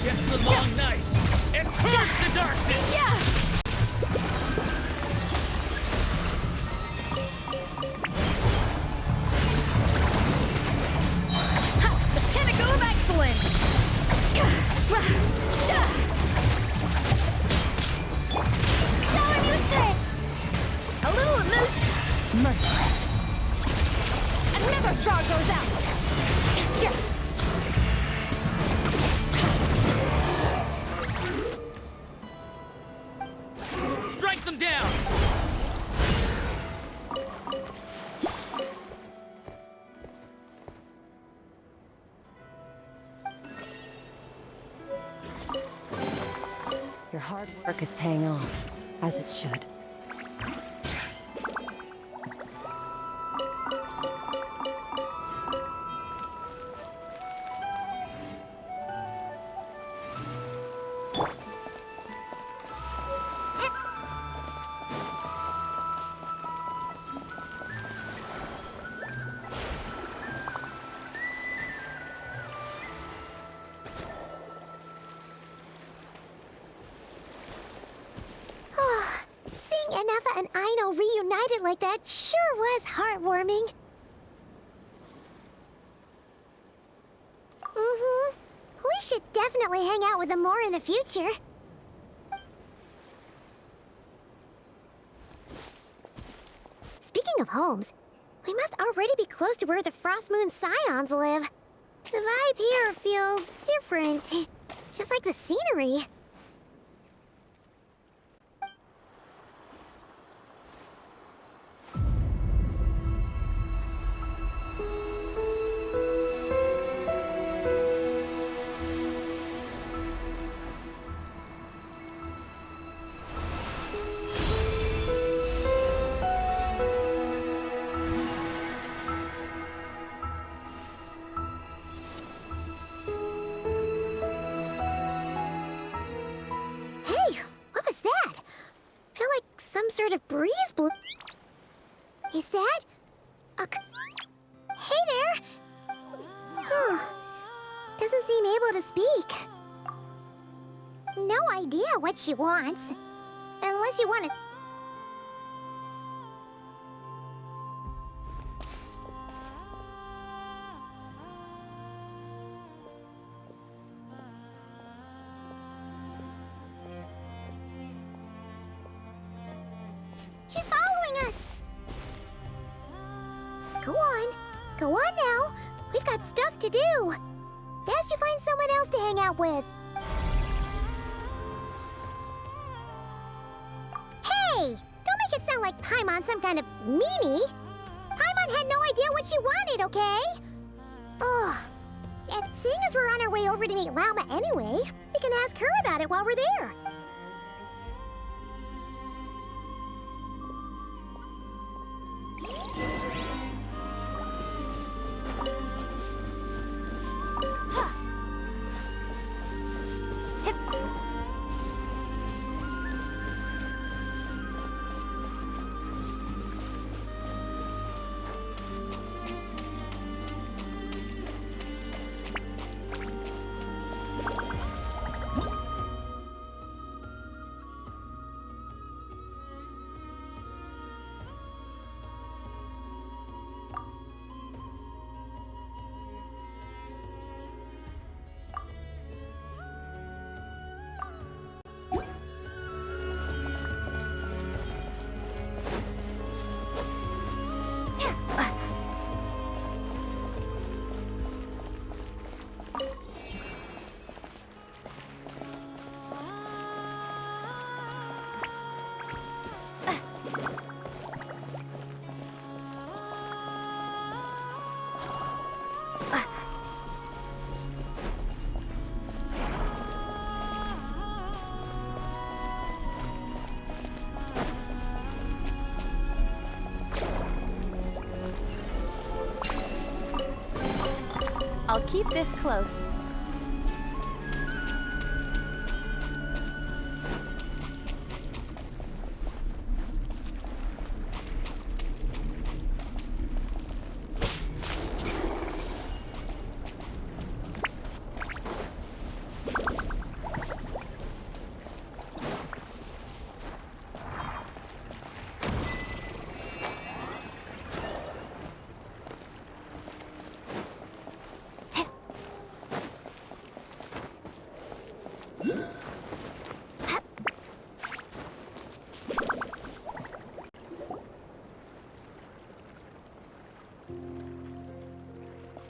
against the long night and purge the darkness! Yeah! The pinnacle of excellence! Shower new thing! A little merciless. And never star goes out! Strike them down! Your hard work is paying off, as it should. Seeing Anafa and Aino reunited like that sure was heartwarming. Mm-hmm. We should definitely hang out with them more in the future. Speaking of homes, we must already be close to where the Frost Moon Scions live. The vibe here feels different, just like the scenery. Sort of breeze blew. Is that hey there? Huh. Doesn't seem able to speak. No idea what she wants. Unless you want to. She's following us! Go on now. We've got stuff to do. Best you find someone else to hang out with. Hey! Don't make it sound like Paimon's some kind of meanie. Paimon had no idea what she wanted, okay? Ugh. And seeing as we're on our way over to meet Lauma anyway, we can ask her about it while we're there. I'll keep this close.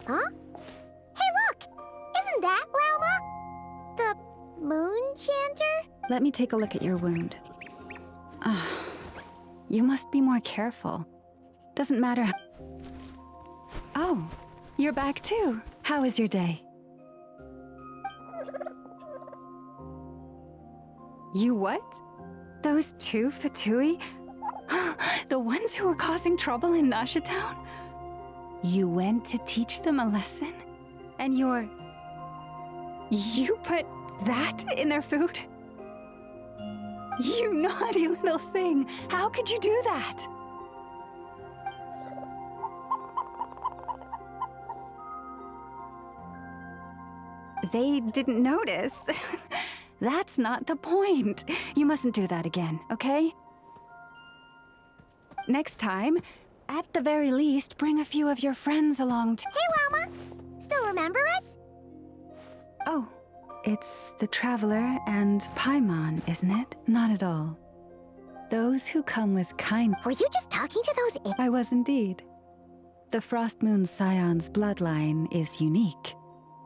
Huh? Hey, look! Isn't that Lauma? The moon chanter? Let me take a look at your wound. You must be more careful. Doesn't matter. Oh, you're back too. How was your day? You what? Those two Fatui? The ones who were causing trouble in Nasha Town? You went to teach them a lesson? And you put that in their food? You naughty little thing! How could you do that? They didn't notice. That's not the point. You mustn't do that again, okay? Next time, at the very least, bring a few of your friends along too. Hey, Lauma! Still remember us? Oh, it's the Traveler and Paimon, isn't it? Not at all. Those who come with kind... Were you just talking to those... I was indeed. The Frost Moon Scion's bloodline is unique.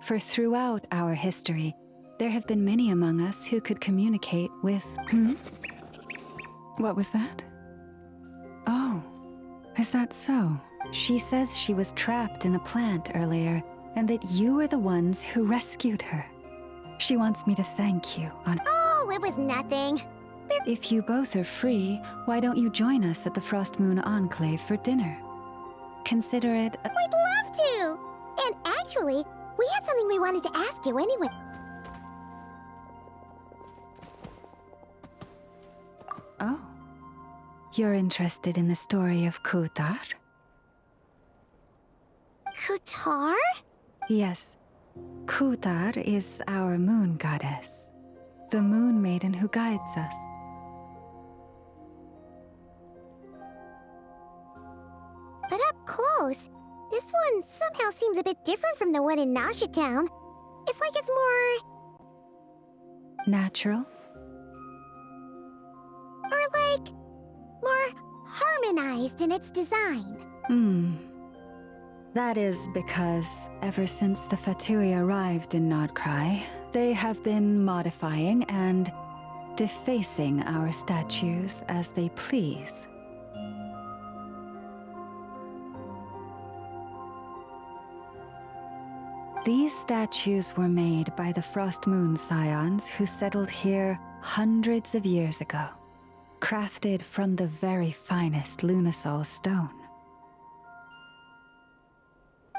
For throughout our history, there have been many among us who could communicate with... What was that? Oh, is that so? She says she was trapped in a plant earlier, and that you were the ones who rescued her. She wants me to thank you on... Oh, it was nothing. If you both are free, why don't you join us at the Frost Moon Enclave for dinner? Consider it... We'd love to! And actually, we had something we wanted to ask you anyway. Oh. You're interested in the story of Kutar? Kutar? Yes. Kutar is our moon goddess. The moon maiden who guides us. But up close, this one somehow seems a bit different from the one in Nasha Town. It's like it's more... Natural? Or like... more harmonized in its design. That is because ever since the Fatui arrived in Nodcry, they have been modifying and defacing our statues as they please. These statues were made by the Frost Moon Scions who settled here hundreds of years ago, crafted from the very finest Lunasol stone.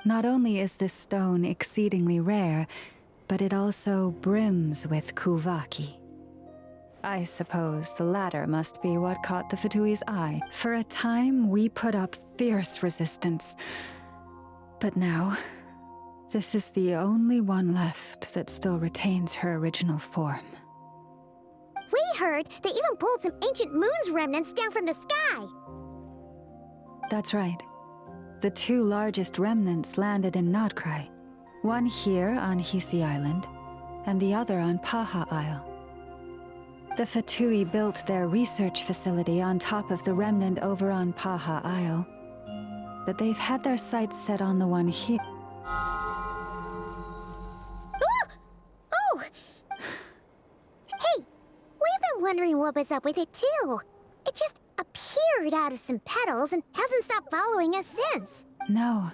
Not only is this stone exceedingly rare, but it also brims with Kuvaki. I suppose the latter must be what caught the Fatui's eye. For a time, we put up fierce resistance. But now, this is the only one left that still retains her original form. We heard they even pulled some ancient moon's remnants down from the sky. That's right. The two largest remnants landed in Nodcry. One here on Hisi Island, and the other on Paha Isle. The Fatui built their research facility on top of the remnant over on Paha Isle. But they've had their sights set on the one here. Oh! Hey, we've been wondering what was up with it too. It just appeared out of some petals and hasn't stopped following us since. No,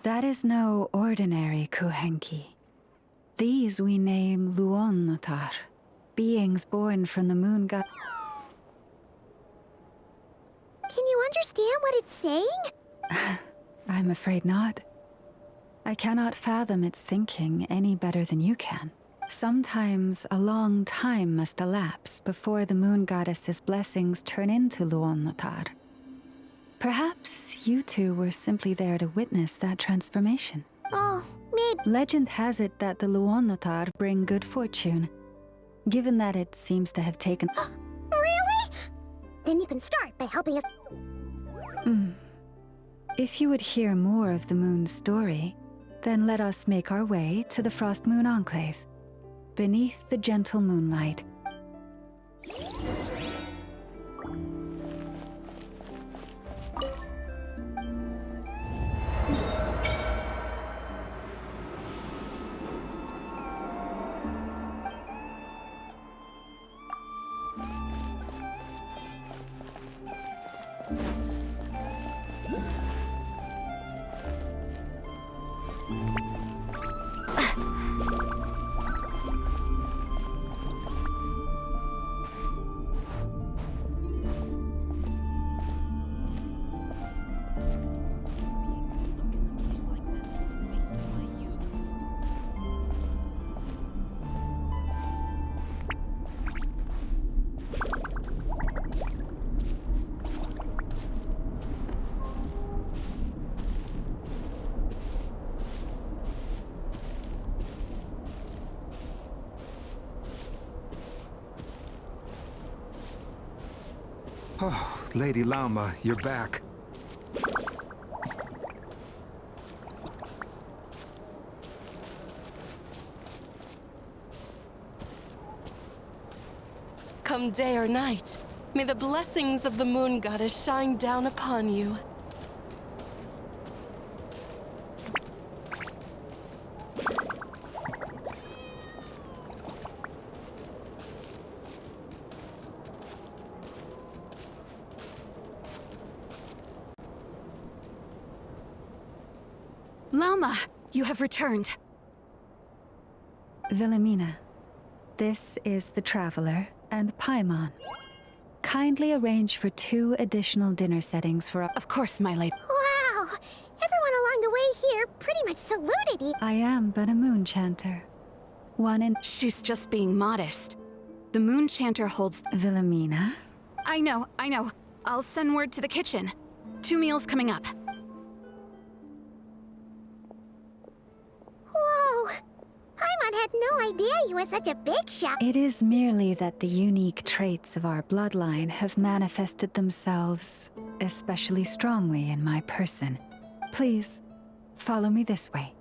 that is no ordinary Kuhenki. These we name Luonnotar, beings born from the moon god. Can you understand what it's saying? I'm afraid not. I cannot fathom its thinking any better than you can. Sometimes a long time must elapse before the moon goddess's blessings turn into Luonnotar. Perhaps you two were simply there to witness that transformation. Oh, maybe. Legend has it that the Luonnotar bring good fortune, given that it seems to have taken... Really? Then you can start by helping us... If you would hear more of the moon's story, then let us make our way to the Frost Moon Enclave. beneath the gentle moonlight. Oh, Lady Lauma, you're back. Come day or night, may the blessings of the Moon Goddess shine down upon you. Lauma, you have returned. Wilhelmina, this is the Traveler and Paimon. Kindly arrange for 2 additional dinner settings for... Of course, my lady. Wow! Everyone along the way here pretty much saluted you. I am but a moon chanter. One in... She's just being modest. The Moon Chanter holds... Wilhelmina? I know. I'll send word to the kitchen. 2 meals coming up. Whoa! Paimon had no idea you were such a big shot. It is merely that the unique traits of our bloodline have manifested themselves especially strongly in my person. Please, follow me this way.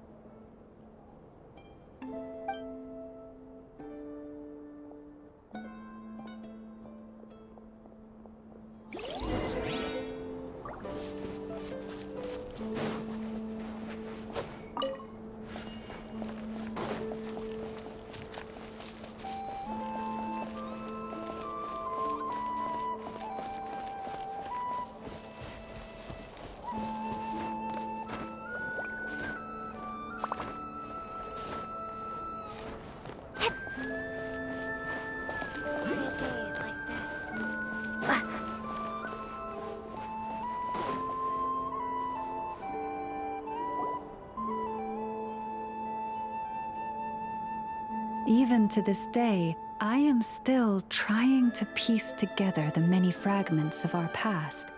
Even to this day, I am still trying to piece together the many fragments of our past.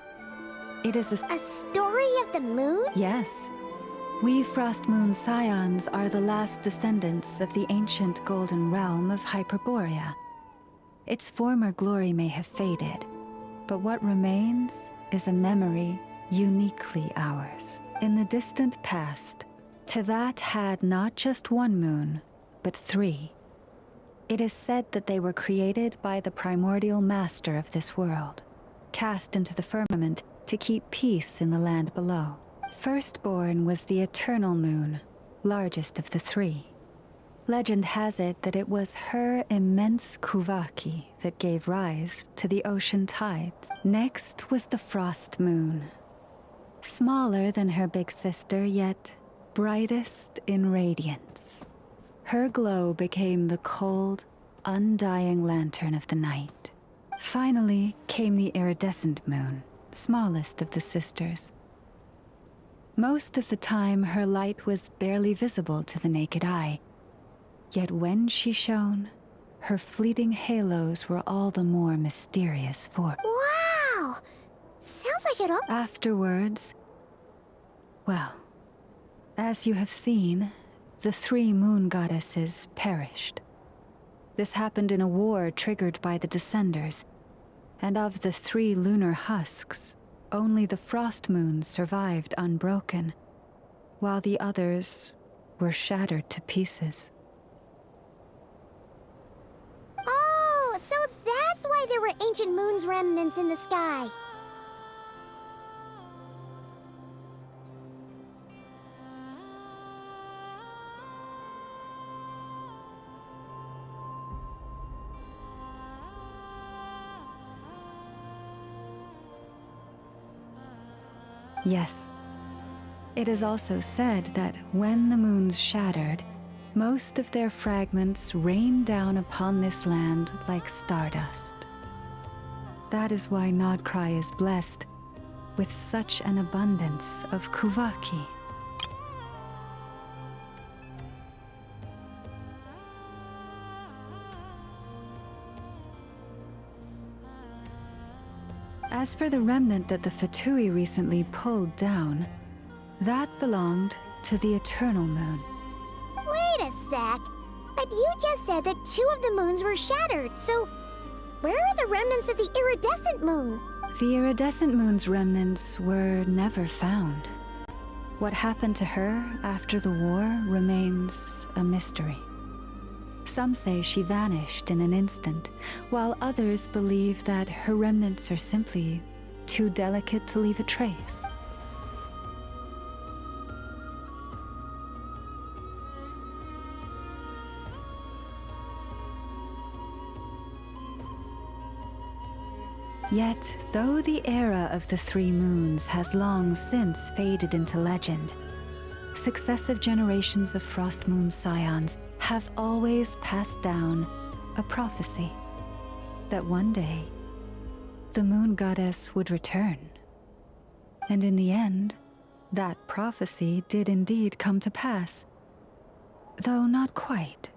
It is a story of the moon? Yes. We Frost Moon Scions are the last descendants of the ancient golden realm of Hyperborea. Its former glory may have faded, but what remains is a memory uniquely ours. In the distant past, Teyvat had not just 1 moon, but 3. It is said that they were created by the primordial master of this world, cast into the firmament to keep peace in the land below. Firstborn was the eternal moon, largest of the 3. Legend has it that it was her immense kuvaki that gave rise to the ocean tides. Next was the frost moon, smaller than her big sister, yet brightest in radiance. Her glow became the cold, undying lantern of the night. Finally came the iridescent moon, smallest of the sisters. Most of the time, her light was barely visible to the naked eye. Yet when she shone, her fleeting halos were all the more mysterious for... Wow! Sounds like it all... Afterwards... Well, as you have seen, the 3 moon goddesses perished. This happened in a war triggered by the Descenders, and of the 3 lunar husks, only the frost moon survived unbroken, while the others were shattered to pieces. ancient moon's remnants in the sky. Yes. It is also said that when the moons shattered, most of their fragments rained down upon this land like stardust. That is why Nodcry is blessed with such an abundance of Kuvaki. As for the remnant that the Fatui recently pulled down, that belonged to the Eternal Moon. Wait a sec. But you just said that 2 of the moons were shattered, so where are the remnants of the iridescent moon? The iridescent moon's remnants were never found. What happened to her after the war remains a mystery. Some say she vanished in an instant, while others believe that her remnants are simply too delicate to leave a trace. Yet, though the era of the 3 moons has long since faded into legend, successive generations of Frost Moon scions have always passed down a prophecy that one day the moon goddess would return. And in the end, that prophecy did indeed come to pass, though not quite.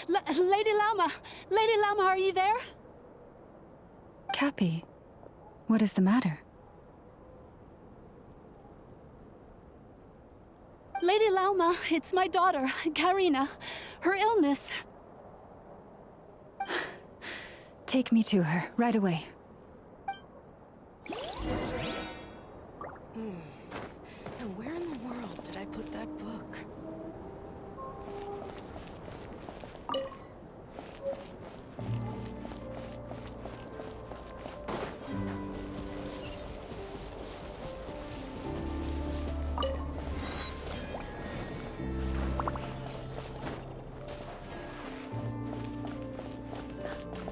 Lady Lama! Lady Lama, are you there? Cappy, what is the matter? Lady Lauma, it's my daughter, Karina. Her illness. Take me to her, right away. And where in the world did I put that book?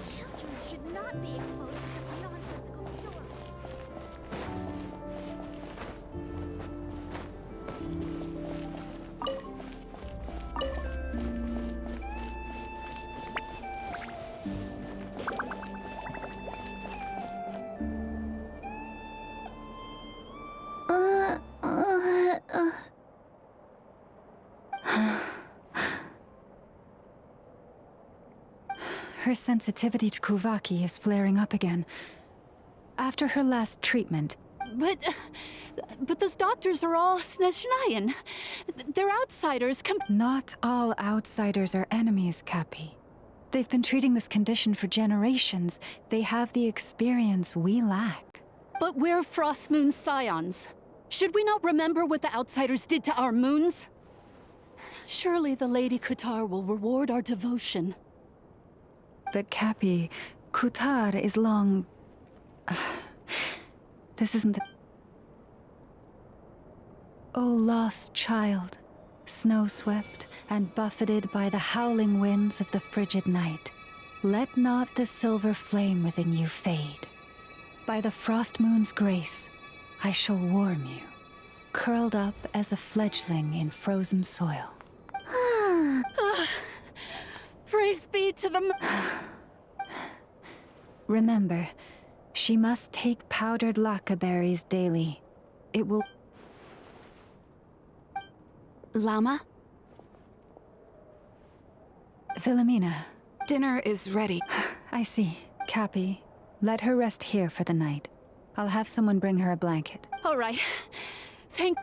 Children should not be exposed to such nonsensical stories. Her sensitivity to Kuvaki is flaring up again. After her last treatment. But those doctors are all Snezhnayan. They're outsiders. Not all outsiders are enemies, Cappy. They've been treating this condition for generations. They have the experience we lack. But we're Frost Moon scions. Should we not remember what the outsiders did to our moons? Surely the Lady Kutar will reward our devotion. But Cappy, Kutar is long... This isn't the... Oh, lost child, snow-swept and buffeted by the howling winds of the frigid night, let not the silver flame within you fade. By the frost moon's grace, I shall warm you, curled up as a fledgling in frozen soil. Praise be to the... Remember, she must take powdered laka berries daily. It will... Lama? Philomena. Dinner is ready. I see. Cappy, let her rest here for the night. I'll have someone bring her a blanket. All right. Thank...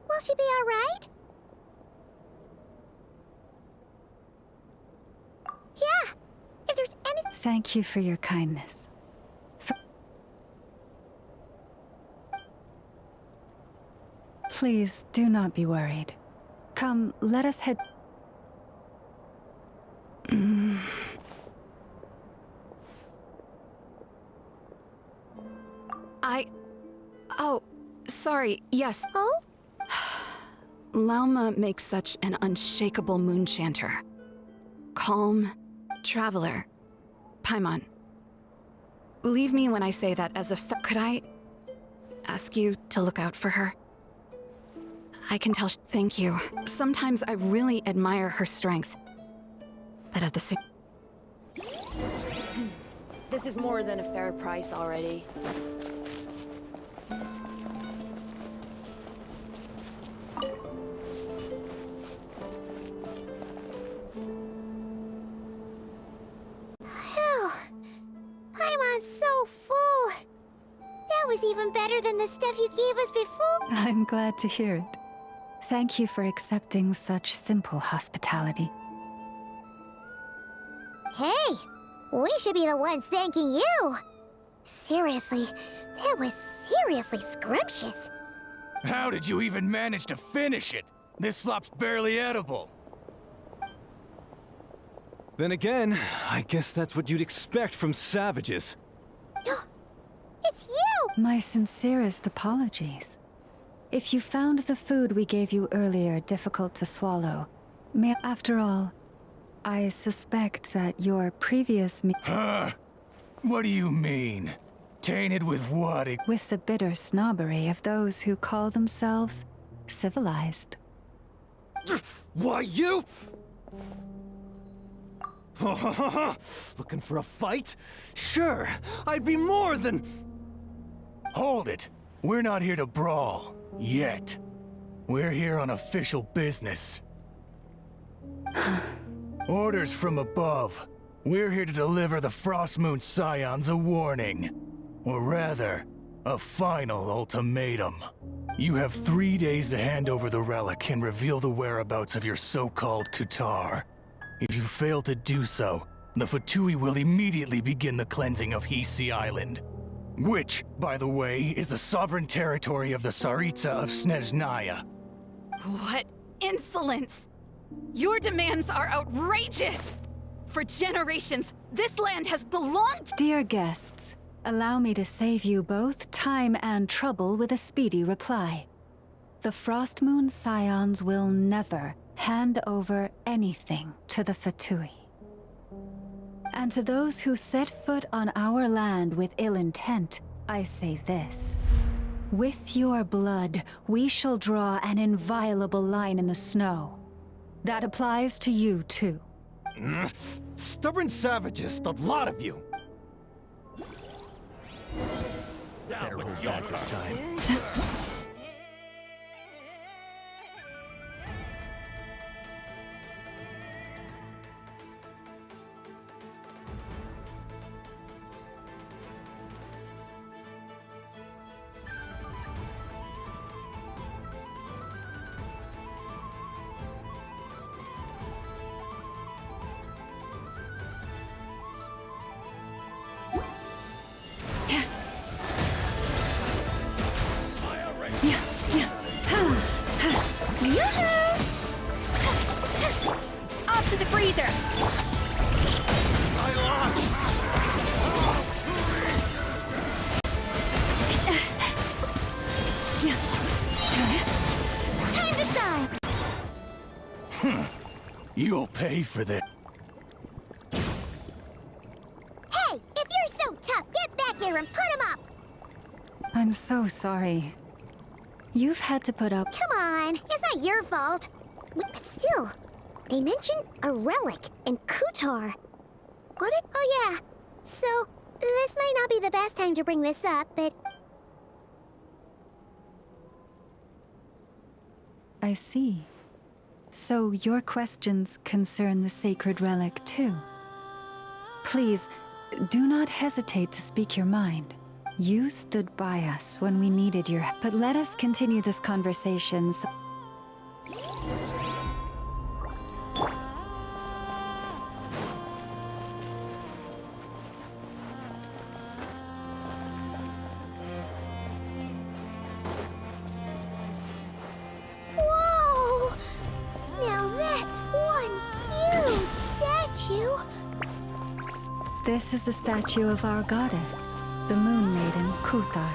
Will she be all right? Yeah. If there's any... Thank you for your kindness. Please do not be worried. Come, let us head. Oh, sorry, yes. Oh? Lauma makes such an unshakable moon chanter. Calm, traveler. Paimon. Believe me when I say that as a could I ask you to look out for her? I can tell thank you. Sometimes I really admire her strength. But at the same... This is more than a fair price already. Phew. Paimon's so full. That was even better than the stuff you gave us before. I'm glad to hear it. Thank you for accepting such simple hospitality. Hey, we should be the ones thanking you. Seriously, that was seriously scrumptious. How did you even manage to finish it? This slop's barely edible. Then again, I guess that's what you'd expect from savages. It's you! My sincerest apologies. If you found the food we gave you earlier difficult to swallow, after all, I suspect that your previous Huh? What do you mean? Tainted with what? With the bitter snobbery of those who call themselves civilized. Why, you? Looking for a fight? Sure, I'd be more than... Hold it. We're not here to brawl. Yet. We're here on official business. Orders from above. We're here to deliver the Frostmoon Scions a warning. Or rather, a final ultimatum. You have 3 days to hand over the relic and reveal the whereabouts of your so-called Kutar. If you fail to do so, the Fatui will immediately begin the cleansing of Hisi Island. Which, by the way, is the sovereign territory of the Tsaritsa of Snezhnaya. What insolence! Your demands are outrageous! For generations, this land has belonged— Dear guests, allow me to save you both time and trouble with a speedy reply. The Frostmoon Scions will never hand over anything to the Fatui. And to those who set foot on our land with ill intent, I say this. With your blood, we shall draw an inviolable line in the snow. That applies to you, too. Stubborn savages, the lot of you! Better hold back this time. Off to the freezer! Time to shine! You'll pay for this. Hey, if you're so tough, get back here and put him up! I'm so sorry. You've had to put up— Come on, it's not your fault. But still, they mentioned a relic in Kutar. What? Oh yeah. So, this might not be the best time to bring this up, but... I see. So your questions concern the sacred relic, too. Please, do not hesitate to speak your mind. You stood by us when we needed your help. But let us continue this conversation so— This is the statue of our goddess, the Moon Maiden Kuthar.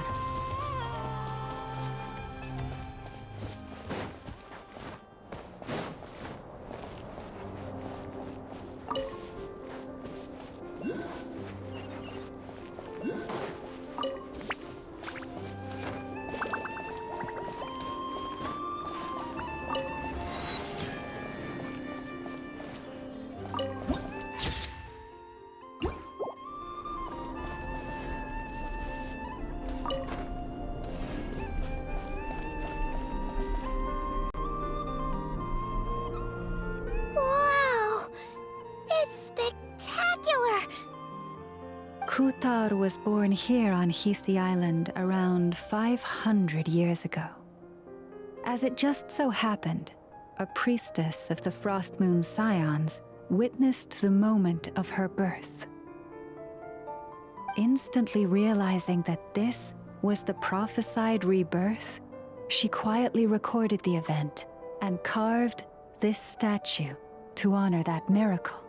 Wow! It's spectacular! Kuthar was born here on Hisi Island around 500 years ago. As it just so happened, a priestess of the Frost Moon Scions witnessed the moment of her birth. Instantly realizing that this was the prophesied rebirth, she quietly recorded the event and carved this statue to honor that miracle.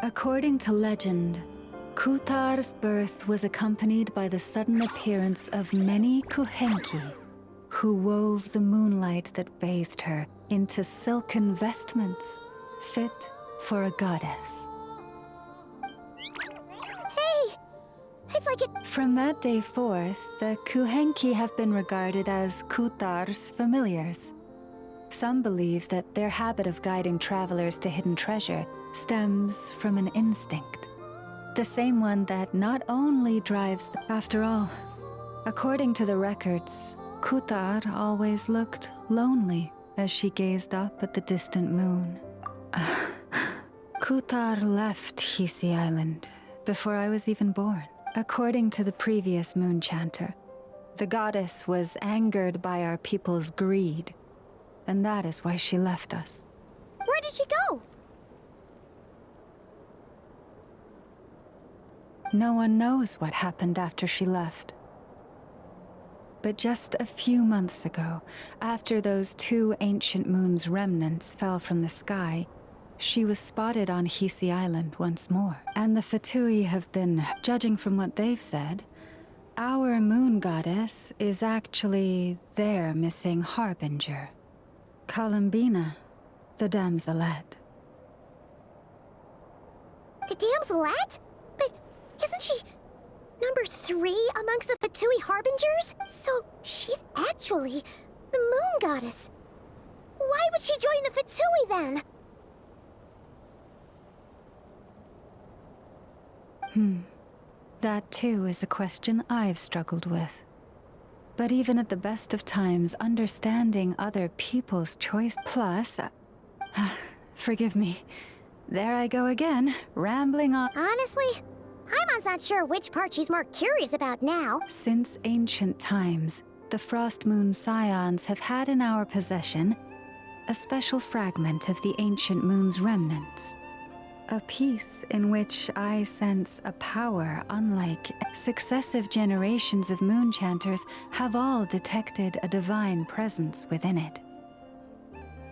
According to legend, Kuthar's birth was accompanied by the sudden appearance of many Kuhenki, who wove the moonlight that bathed her into silken vestments fit for a goddess. Hey! It's like it... From that day forth, the Kuhenki have been regarded as Kuthar's familiars. Some believe that their habit of guiding travelers to hidden treasure stems from an instinct. The same one that not only drives the... After all, according to the records, Kuthar always looked lonely as she gazed up at the distant moon. Kuthar left Hisi Island before I was even born. According to the previous moon chanter, the goddess was angered by our people's greed, and that is why she left us. Where did she go? No one knows what happened after she left. But just a few months ago, after those two ancient moon's remnants fell from the sky, she was spotted on Hisi Island once more. And the Fatui have been, judging from what they've said, our moon goddess is actually their missing harbinger, Columbina, the damselette. The damselette? But isn't she number 3 amongst the Fatui harbingers? So she's actually the moon goddess. Why would she join the Fatui then? That too is a question I've struggled with. But even at the best of times, understanding other people's choice... Plus, forgive me, there I go again, rambling on... Honestly, Paimon's not sure which part she's more curious about now. Since ancient times, the Frost Moon Scions have had in our possession a special fragment of the ancient moon's remnants. A piece in which I sense a power unlike successive generations of moon chanters have all detected a divine presence within it.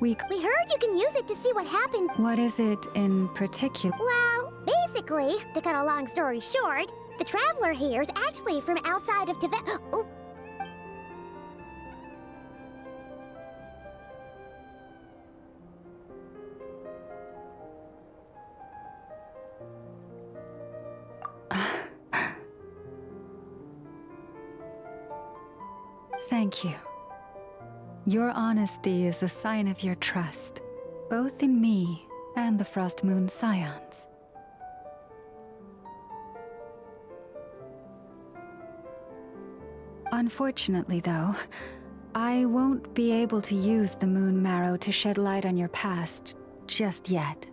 We heard you can use it to see what happened. What is it in particular? Well, basically, to cut a long story short, the traveler here is actually from outside of Tibet. Oh. Thank you. Your honesty is a sign of your trust, both in me and the Frost Moon Scions. Unfortunately, though, I won't be able to use the moon marrow to shed light on your past just yet.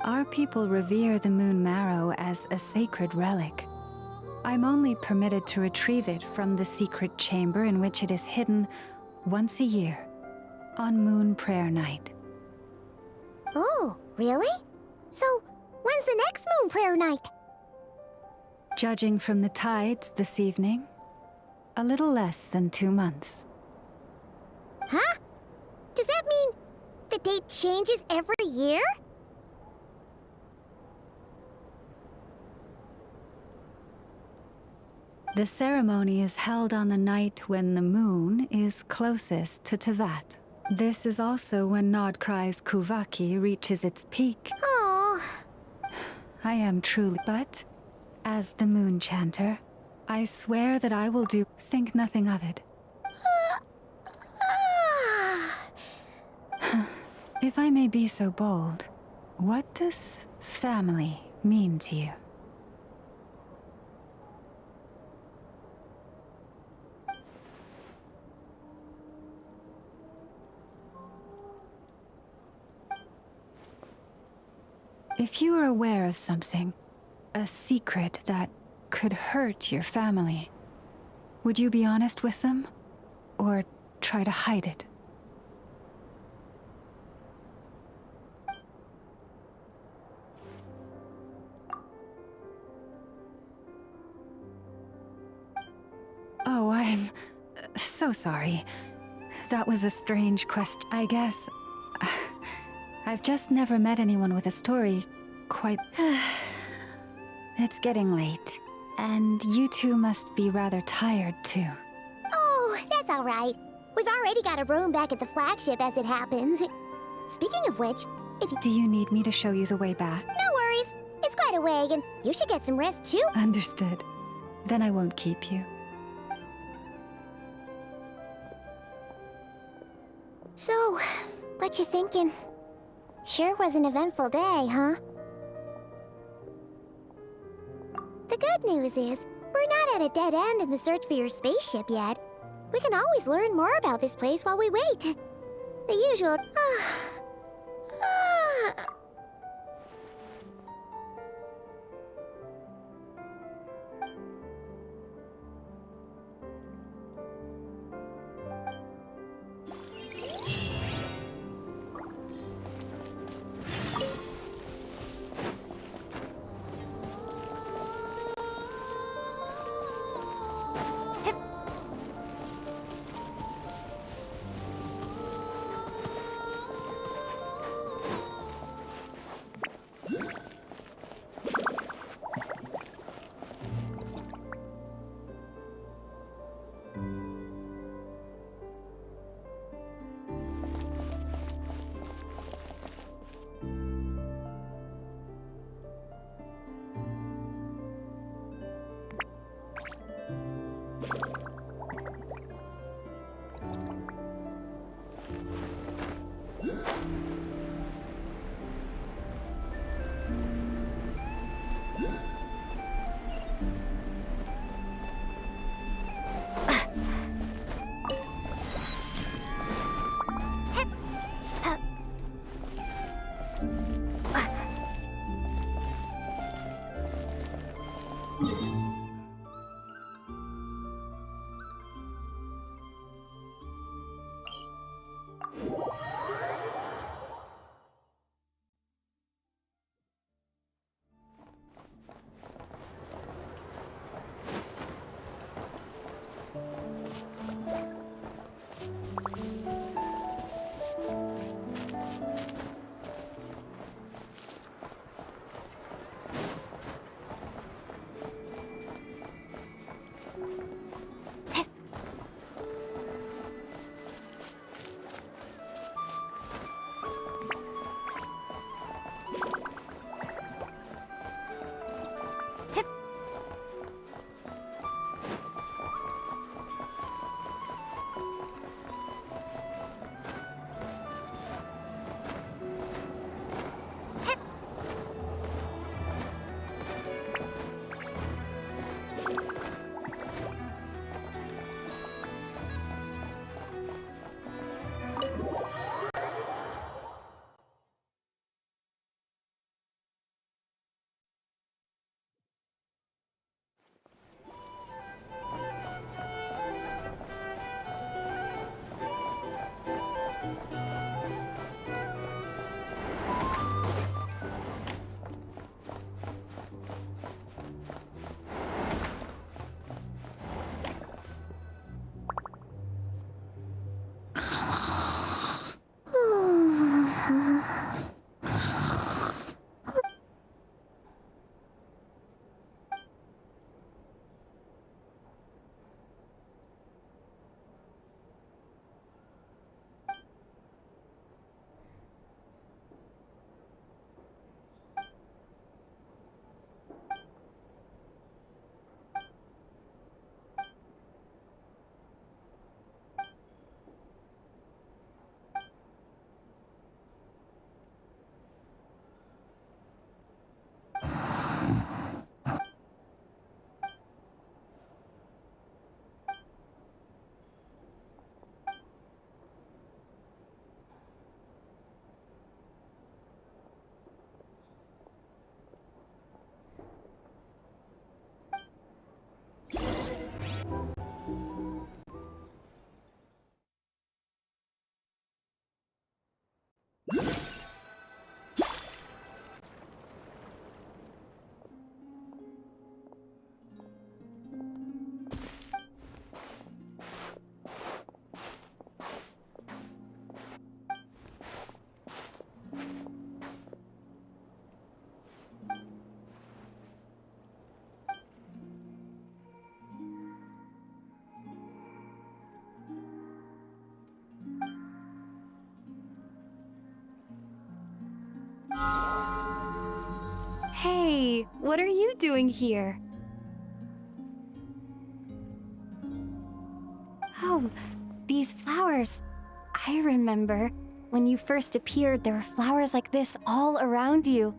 Our people revere the moon marrow as a sacred relic, I'm only permitted to retrieve it from the secret chamber in which it is hidden once a year, on Moon Prayer Night. Oh, really? So, when's the next Moon Prayer Night? Judging from the tides this evening, a little less than 2 months. Huh? Does that mean the date changes every year? The ceremony is held on the night when the moon is closest to Tevat. This is also when Nodcry's Kuvaki reaches its peak. Oh. I am truly, but as the Moon Chanter, I swear that I will think nothing of it. If I may be so bold, what does family mean to you? If you are aware of something, a secret that could hurt your family, would you be honest with them? Or try to hide it? Oh, I'm so sorry. That was a strange question. I guess I've just never met anyone with a story quite... It's getting late, and you two must be rather tired too. Oh, that's all right. We've already got a room back at the flagship as it happens. Speaking of which, if you... Do you need me to show you the way back? No worries. It's quite a way, and you should get some rest too. Understood. Then I won't keep you. So, what you thinking? Sure was an eventful day, huh? The good news is, we're not at a dead end in the search for your spaceship yet. We can always learn more about this place while we wait. The usual... Hey, what are you doing here? Oh, these flowers. I remember. When you first appeared, there were flowers like this all around you.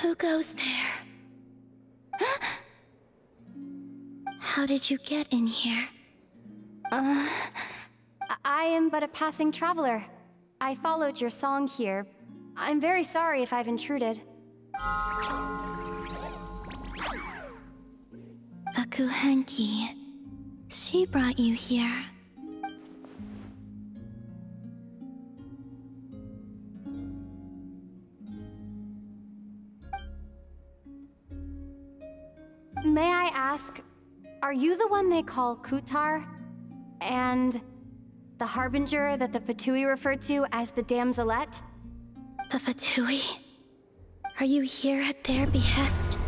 Who goes there? How did you get in here? I am but a passing traveler. I followed your song here. I'm very sorry if I've intruded. The Kuhenki. She brought you here. May I ask, are you the one they call Kutar? And the harbinger that the Fatui referred to as the Damselette? The Fatui? Are you here at their behest?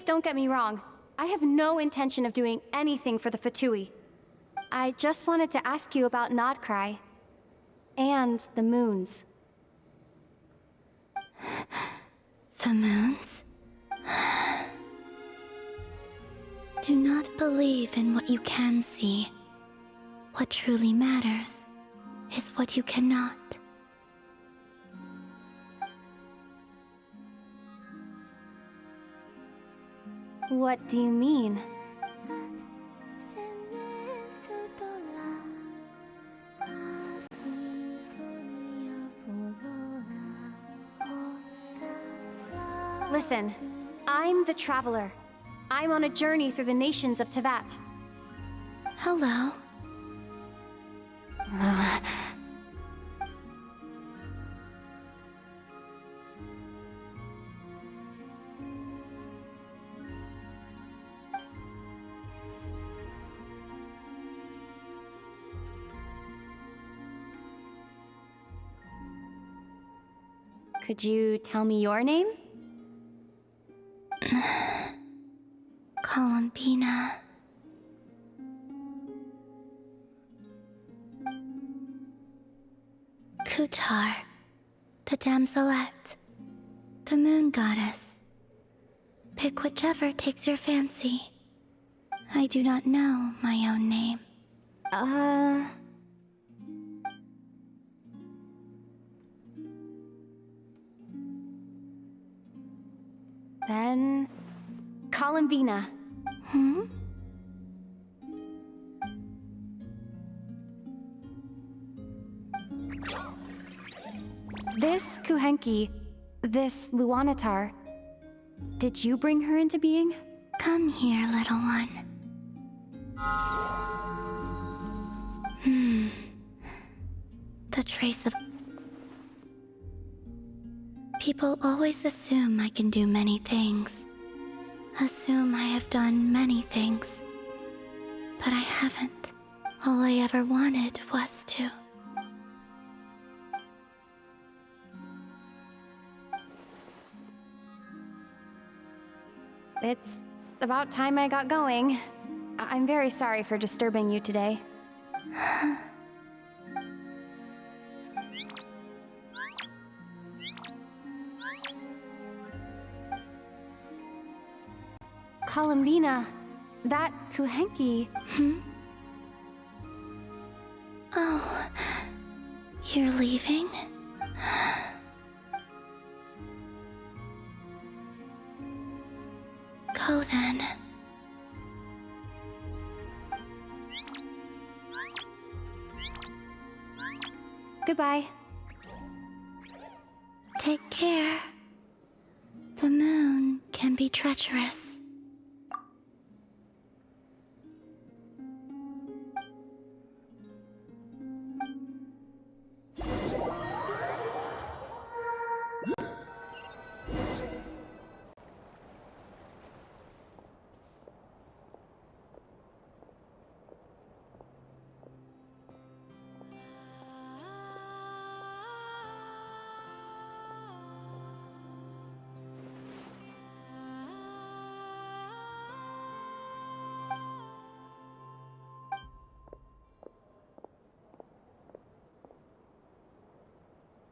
don't get me wrong. I have no intention of doing anything for the Fatui. I just wanted to ask you about Nodcry. And the moons. The moons? Do not believe in what you can see. What truly matters is what you cannot. What do you mean? Listen, I'm the Traveler. I'm on a journey through the nations of Tevat. Hello. Could you tell me your name? Columbina. Kutar, the damselette, the moon goddess. Pick whichever takes your fancy. I do not know my own name. Then... Columbina. Hmm? This Kuhenki, this Luanatar, did you bring her into being? Come here, little one. The trace of... People always assume I can do many things. Assume I have done many things. But I haven't. All I ever wanted was to. It's about time I got going. I'm very sorry for disturbing you today. Columbina, that Kuhenki... Oh, you're leaving? Go then. Goodbye. Take care. The moon can be treacherous.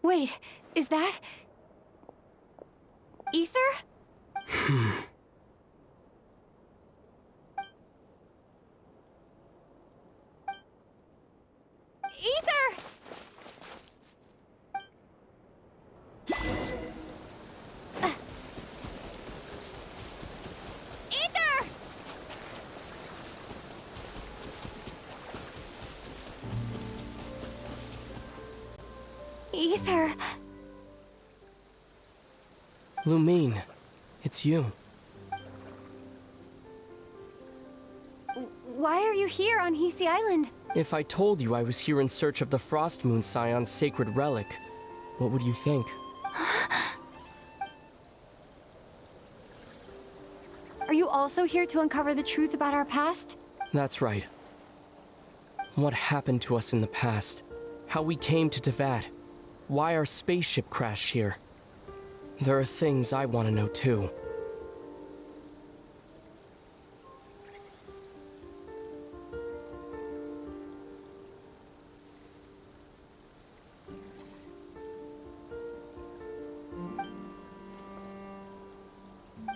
Wait, is that... Ether? Ether! Ether! Ether... Lumine, it's you. Why are you here on Hisi Island? If I told you I was here in search of the Frost Moon Scion's sacred relic, what would you think? Are you also here to uncover the truth about our past? That's right. What happened to us in the past? How we came to Tevat? Why our spaceship crashed here? There are things I want to know too.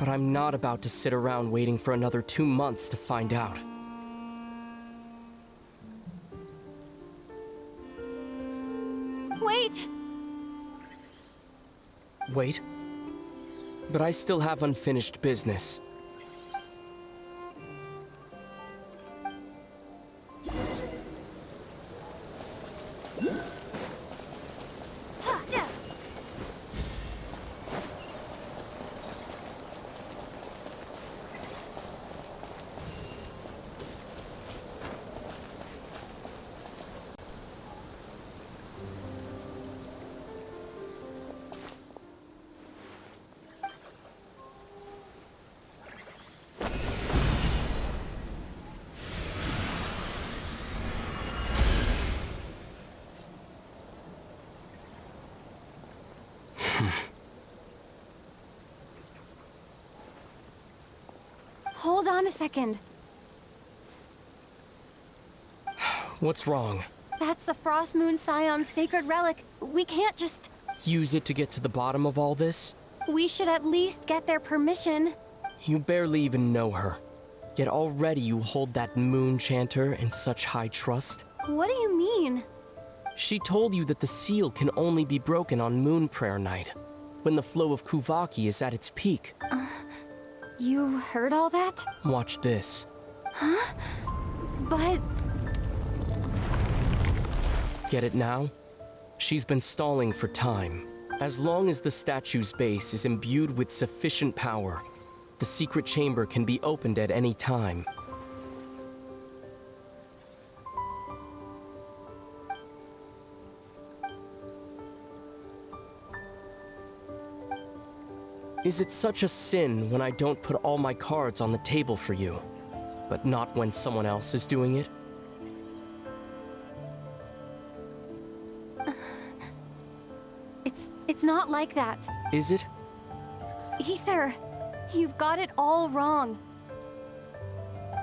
But I'm not about to sit around waiting for another 2 months to find out. Wait! Wait? But I still have unfinished business. Hold on a second. What's wrong? That's the Frost Moon Scion's sacred relic. We can't just... Use it to get to the bottom of all this? We should at least get their permission. You barely even know her. Yet already you hold that moon chanter in such high trust. What do you mean? She told you that the seal can only be broken on Moon Prayer Night, when the flow of Kuvaki is at its peak. You heard all that? Watch this. Huh? But... Get it now? She's been stalling for time. As long as the statue's base is imbued with sufficient power, the secret chamber can be opened at any time. Is it such a sin when I don't put all my cards on the table for you, but not when someone else is doing it? It's not like that. Is it? Ether, you've got it all wrong.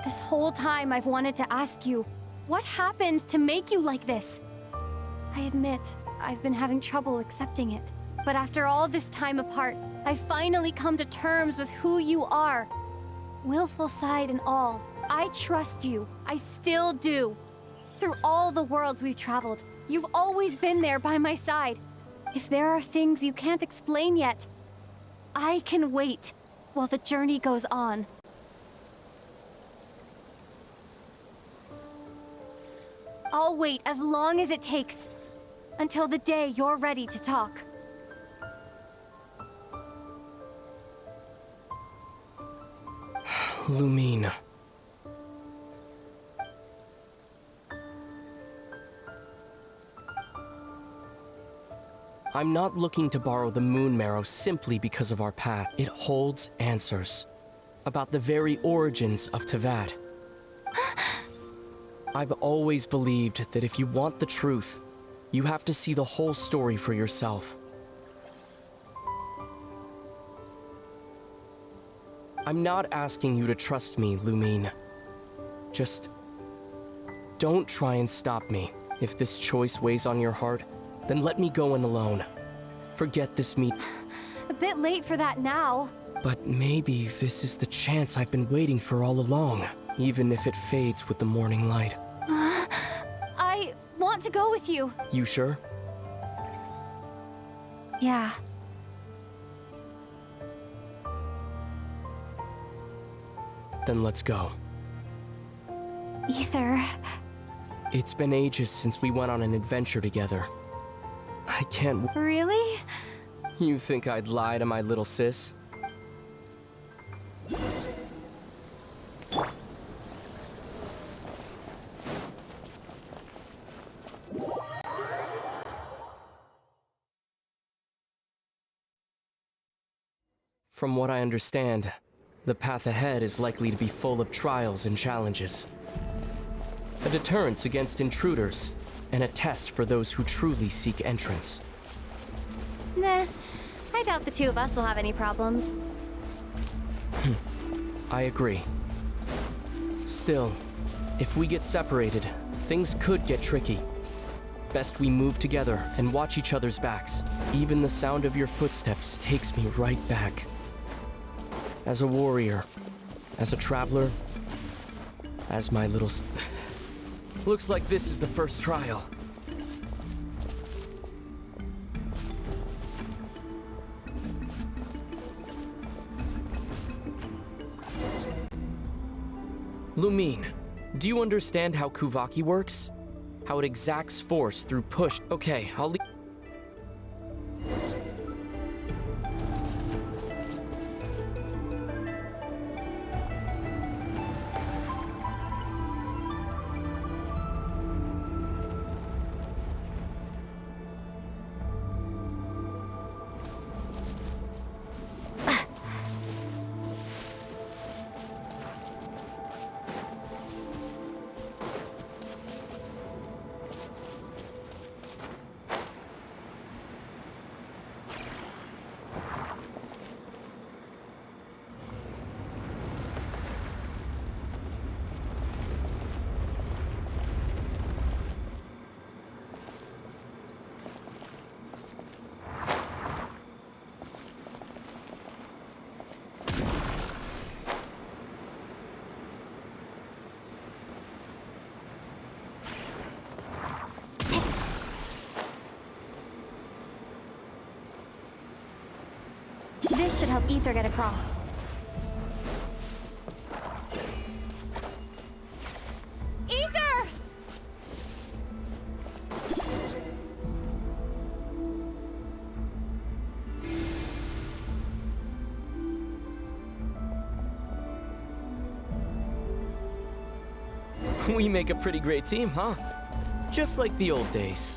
This whole time I've wanted to ask you, what happened to make you like this? I admit, I've been having trouble accepting it. But after all this time apart, I've finally come to terms with who you are. Willful side and all, I trust you. I still do. Through all the worlds we've traveled, you've always been there by my side. If there are things you can't explain yet, I can wait while the journey goes on. I'll wait as long as it takes, until the day you're ready to talk. Lumine. I'm not looking to borrow the Moon Marrow simply because of our path. It holds answers about the very origins of Teyvat. I've always believed that if you want the truth, you have to see the whole story for yourself. I'm not asking you to trust me, Lumine. Just don't try and stop me. If this choice weighs on your heart, then let me go in alone. Forget this meet. A bit late for that now. But maybe this is the chance I've been waiting for all along, even if it fades with the morning light. I want to go with you. You sure? Yeah. Then let's go. Ether. It's been ages since we went on an adventure together. I can't... Really? You think I'd lie to my little sis? From what I understand, the path ahead is likely to be full of trials and challenges. A deterrence against intruders, and a test for those who truly seek entrance. Nah, I doubt the two of us will have any problems. I agree. Still, if we get separated, things could get tricky. Best we move together and watch each other's backs. Even the sound of your footsteps takes me right back. As a warrior, as a traveler, as my little Looks like this is the first trial. Lumine, do you understand how Kuvaki works? How it exacts force through push? Okay, I'll leave. This should help Ether get across. Ether! We make a pretty great team, huh? Just like the old days.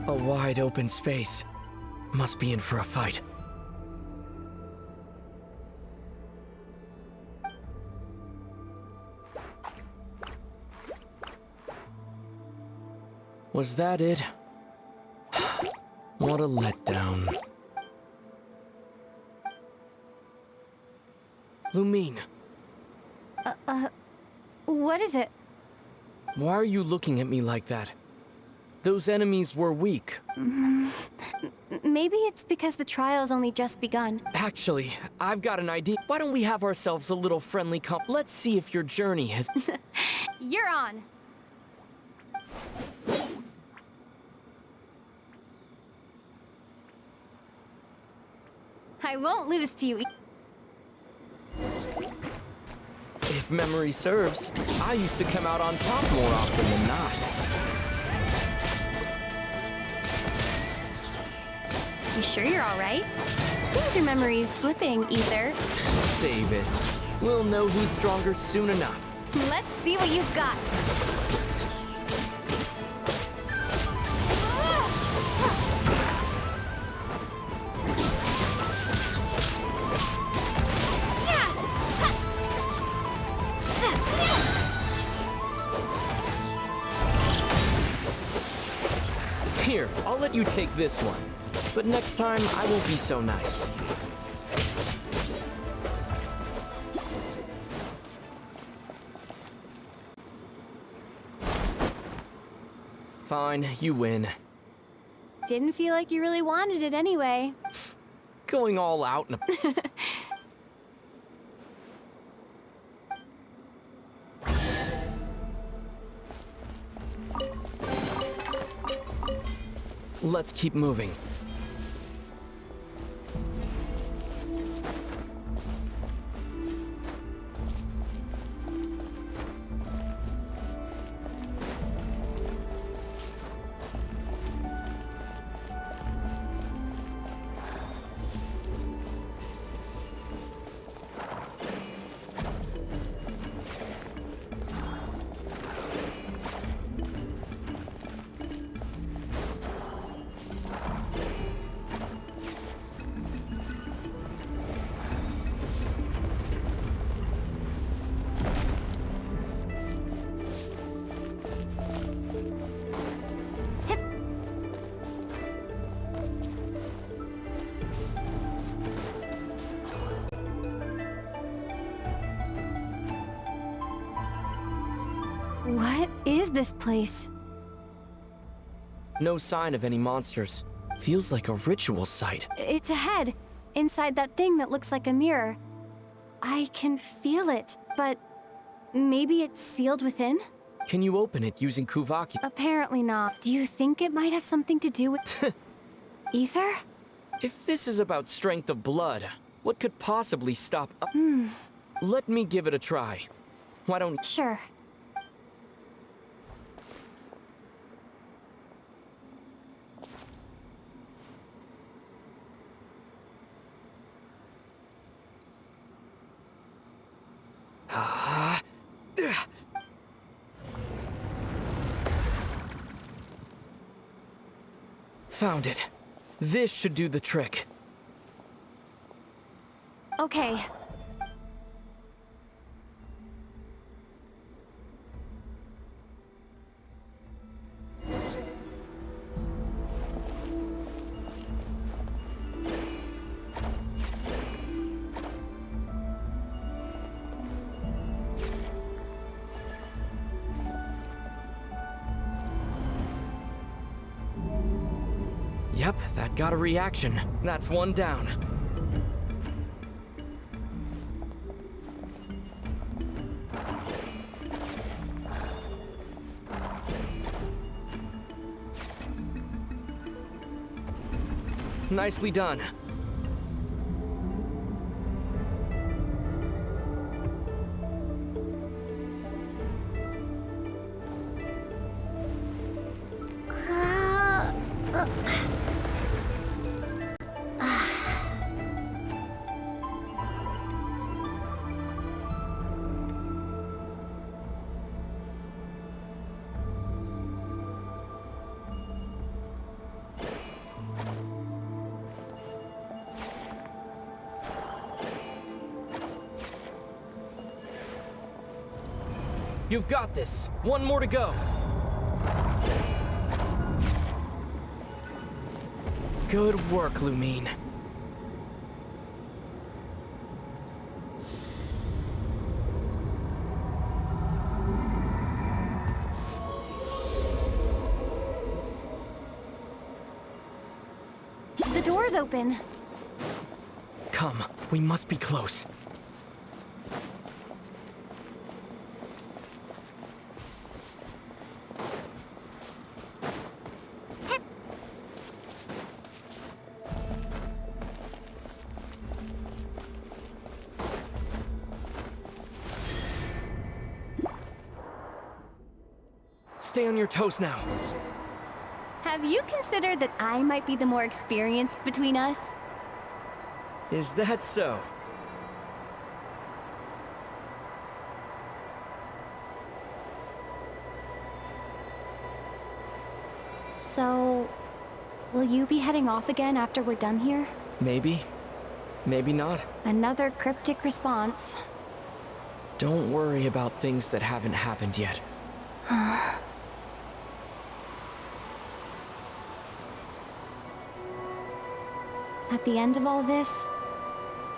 A wide open space. Must be in for a fight. Was that it? What a letdown. Lumine. What is it? Why are you looking at me like that? Those enemies were weak. Maybe it's because the trial's only just begun. Actually, I've got an idea. Why don't we have ourselves a little friendly Let's see if your journey has... You're on. I won't lose to you. If memory serves, I used to come out on top more often than not. You sure you're all right? Seems your memory's slipping, Ether. Save it. We'll know who's stronger soon enough. Let's see what you've got. Here, I'll let you take this one. But next time, I won't be so nice. Fine, you win. Didn't feel like you really wanted it anyway. Going all out in a... Let's keep moving. What is this place? No sign of any monsters. Feels like a ritual site. It's ahead, inside that thing that looks like a mirror. I can feel it, but maybe it's sealed within? Can you open it using Kuvaki? Apparently not. Do you think it might have something to do with... Ether? If this is about strength of blood, what could possibly stop... Let me give it a try. Why don't... Sure. Found it. This should do the trick. Okay. Yep, that got a reaction. That's one down. Nicely done. You've got this. One more to go. Good work, Lumine. The door's open. Come, we must be close. Stay on your toes now. Have you considered that I might be the more experienced between us? Is that so? So, will you be heading off again after we're done here? Maybe. Maybe not. Another cryptic response. Don't worry about things that haven't happened yet. At the end of all this,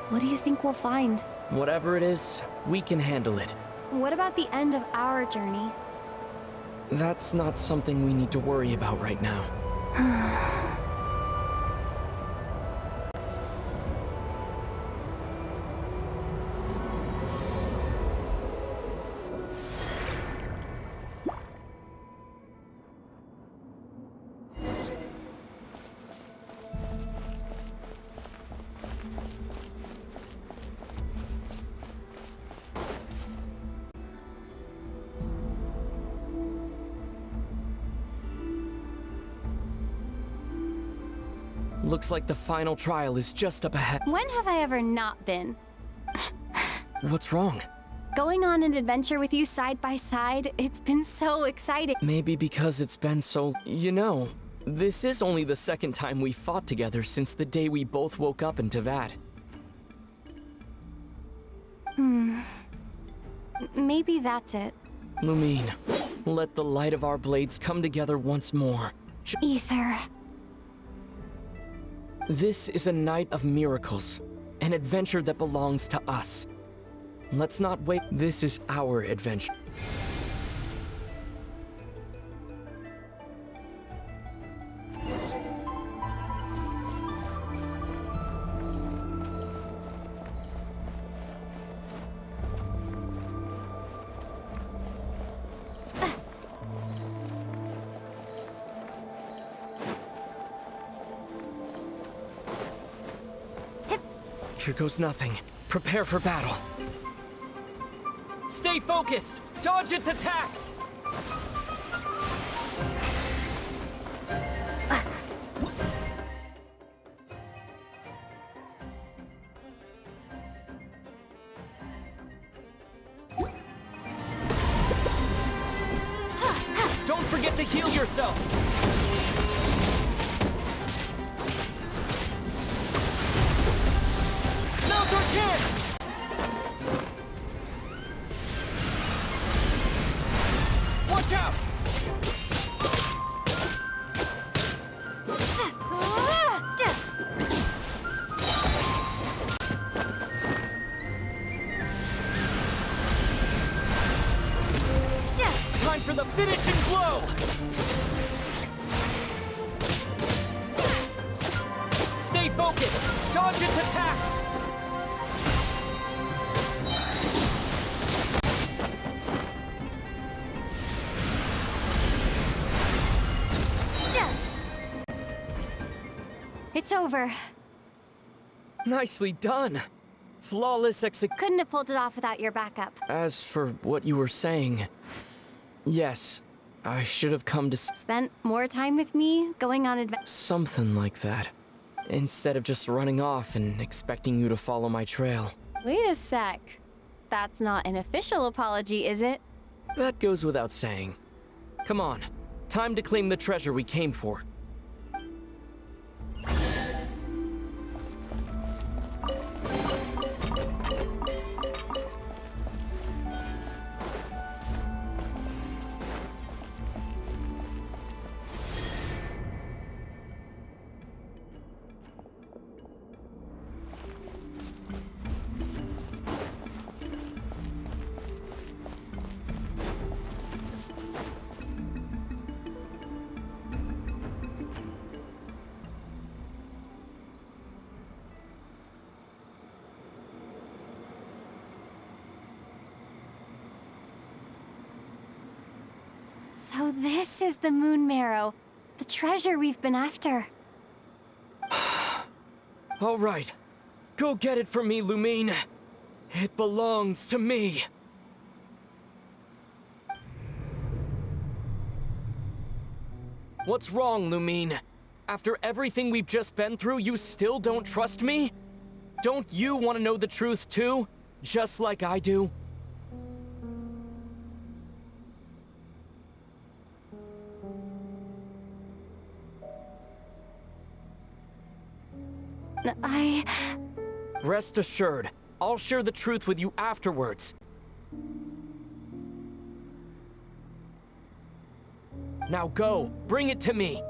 what do you think we'll find? Whatever it is, we can handle it. What about the end of our journey? That's not something we need to worry about right now. Looks like the final trial is just up ahead. When have I ever not been? What's wrong? Going on an adventure with you side by side, it's been so exciting. Maybe because it's been so... You know, this is only the second time we fought together since the day we both woke up in Teyvat. Maybe that's it. Lumine, let the light of our blades come together once more. Ether. This is a night of miracles, an adventure that belongs to us. Let's not wait. This is our adventure. Here goes nothing. Prepare for battle. Stay focused! Dodge its attacks! Don't forget to heal yourself! Now's our chance! Watch out! Time for the finishing blow! Stay focused! Dodge its attacks! It's over. Nicely done. Flawless Couldn't have pulled it off without your backup. As for what you were saying, yes, I should have come to Spent more time with me, going on adventures. something like that, instead of just running off and expecting you to follow my trail. Wait a sec. That's not an official apology, is it? That goes without saying. Come on, time to claim the treasure we came for. So this is the Moon Marrow, the treasure we've been after. All right, go get it for me, Lumine. It belongs to me. What's wrong, Lumine? After everything we've just been through, you still don't trust me? Don't you want to know the truth too? Just like I do? Rest assured, I'll share the truth with you afterwards. Now go, bring it to me.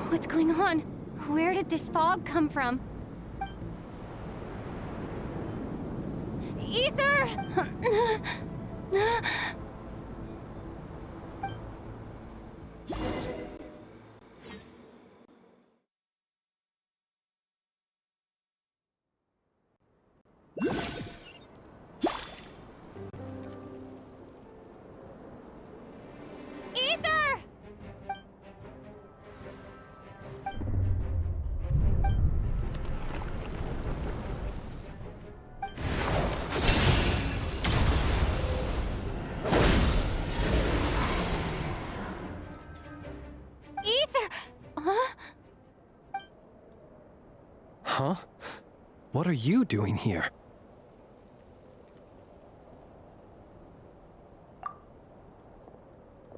What's going on? Where did this fog come from? Ether! Ether! Huh? What are you doing here?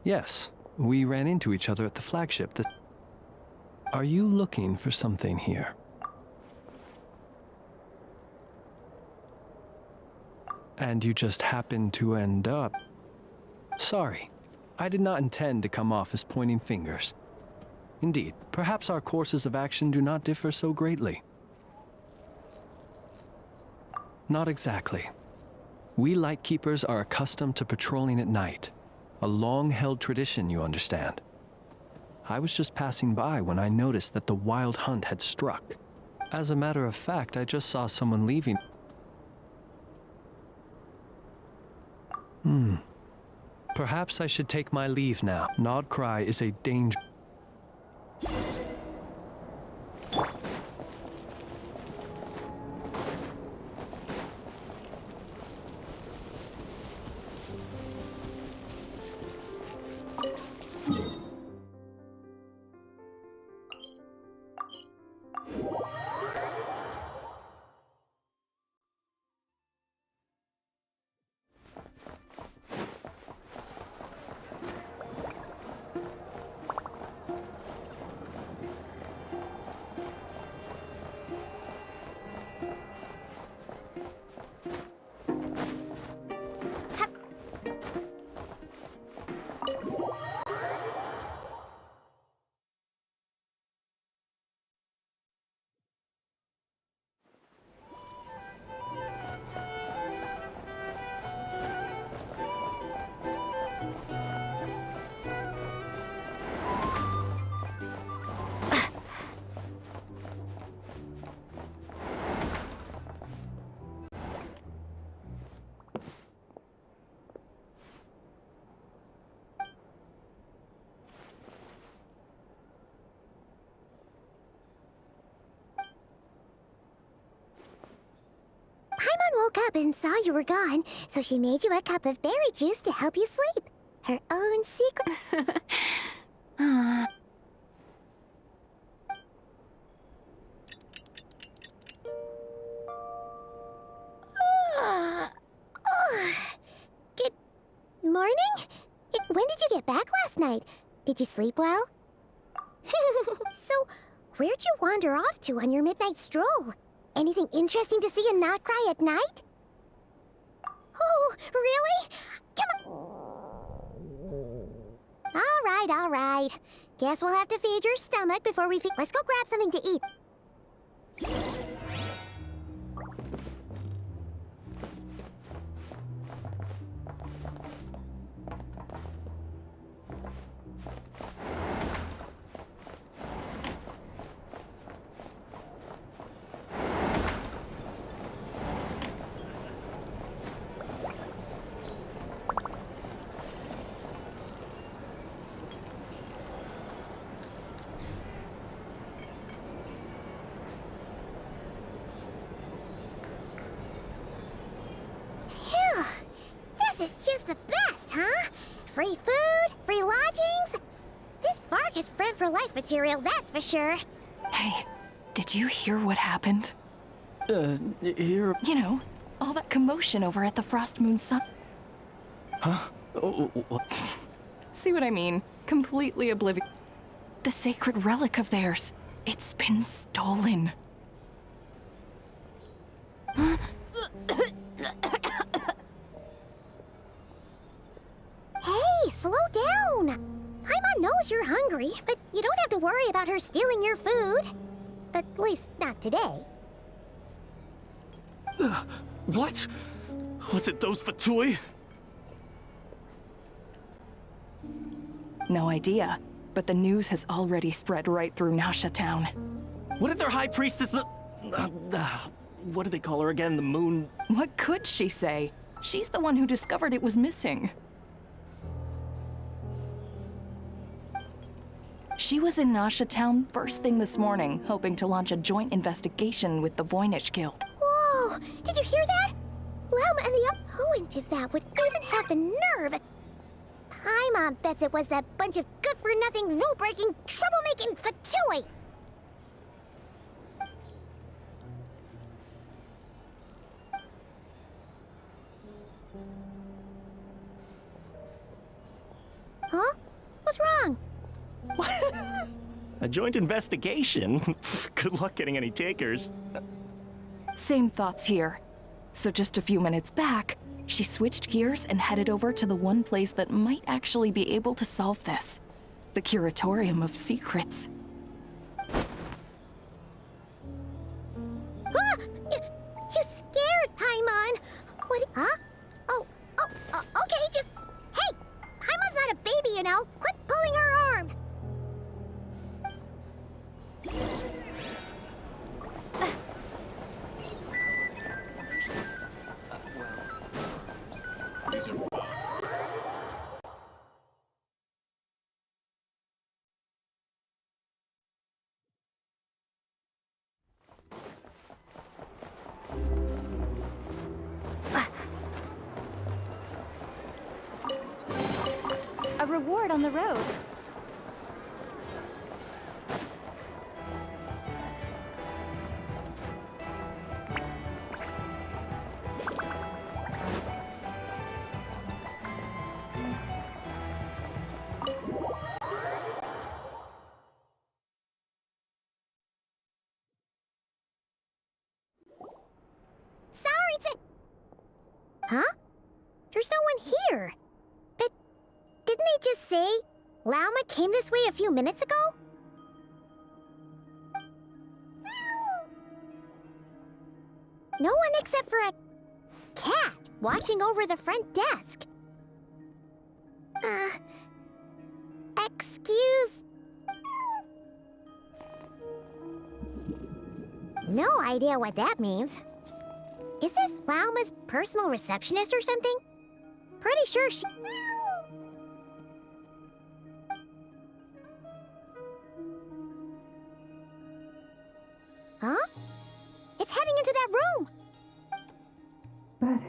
Yes, we ran into each other at the flagship. Are you looking for something here? And you just happened to end up... Sorry, I did not intend to come off as pointing fingers. Indeed, perhaps our courses of action do not differ so greatly. Not exactly. We Lightkeepers are accustomed to patrolling at night. A long-held tradition, you understand. I was just passing by when I noticed that the wild hunt had struck. As a matter of fact, I just saw someone leaving. Perhaps I should take my leave now. Nodcry is a danger. Paimon woke up and saw you were gone, so she made you a cup of berry juice to help you sleep. Her own secret. Good morning? When did you get back last night? Did you sleep well? So, where'd you wander off to on your midnight stroll? Anything interesting to see in Nodcry at night? Oh, really? Come on. All right. Guess we'll have to feed your stomach before we feed. Let's go grab something to eat. This is just the best, huh? Free food, free lodgings. This bark is friend for life material, that's for sure. Hey, did you hear what happened? Here. You know, all that commotion over at the Frost Moon Sun. Huh? Oh, what? See what I mean? Completely oblivious. The sacred relic of theirs. It's been stolen. Hey, slow down. Paimon knows you're hungry, but you don't have to worry about her stealing your food. At least, not today. What? Was it those Fatui? No idea, but the news has already spread right through Nasha Town. What did their high priestess what do they call her again? The moon? What could she say? She's the one who discovered it was missing. She was in Nasha Town first thing this morning, hoping to launch a joint investigation with the Voynich Guild. Whoa! Did you hear that? Lama and the who in Tivat would even have the nerve? Paimon bets it was that bunch of good-for-nothing, rule-breaking, troublemaking Fatui! Huh? What's wrong? A joint investigation? Good luck getting any takers. Same thoughts here. So just a few minutes back, she switched gears and headed over to the one place that might actually be able to solve this. The Curatorium of Secrets. Ah! You scared Paimon! What? Huh? Okay, just... Hey! Paimon's not a baby, you know! Quit pulling her arm! These are reward on the road. Sorry to... Huh? There's no one here. But didn't they just say Lauma came this way a few minutes ago? No one except for a cat watching over the front desk. Excuse... No idea what that means. Is this Lauma's personal receptionist or something? Pretty sure she... Huh? It's heading into that room! But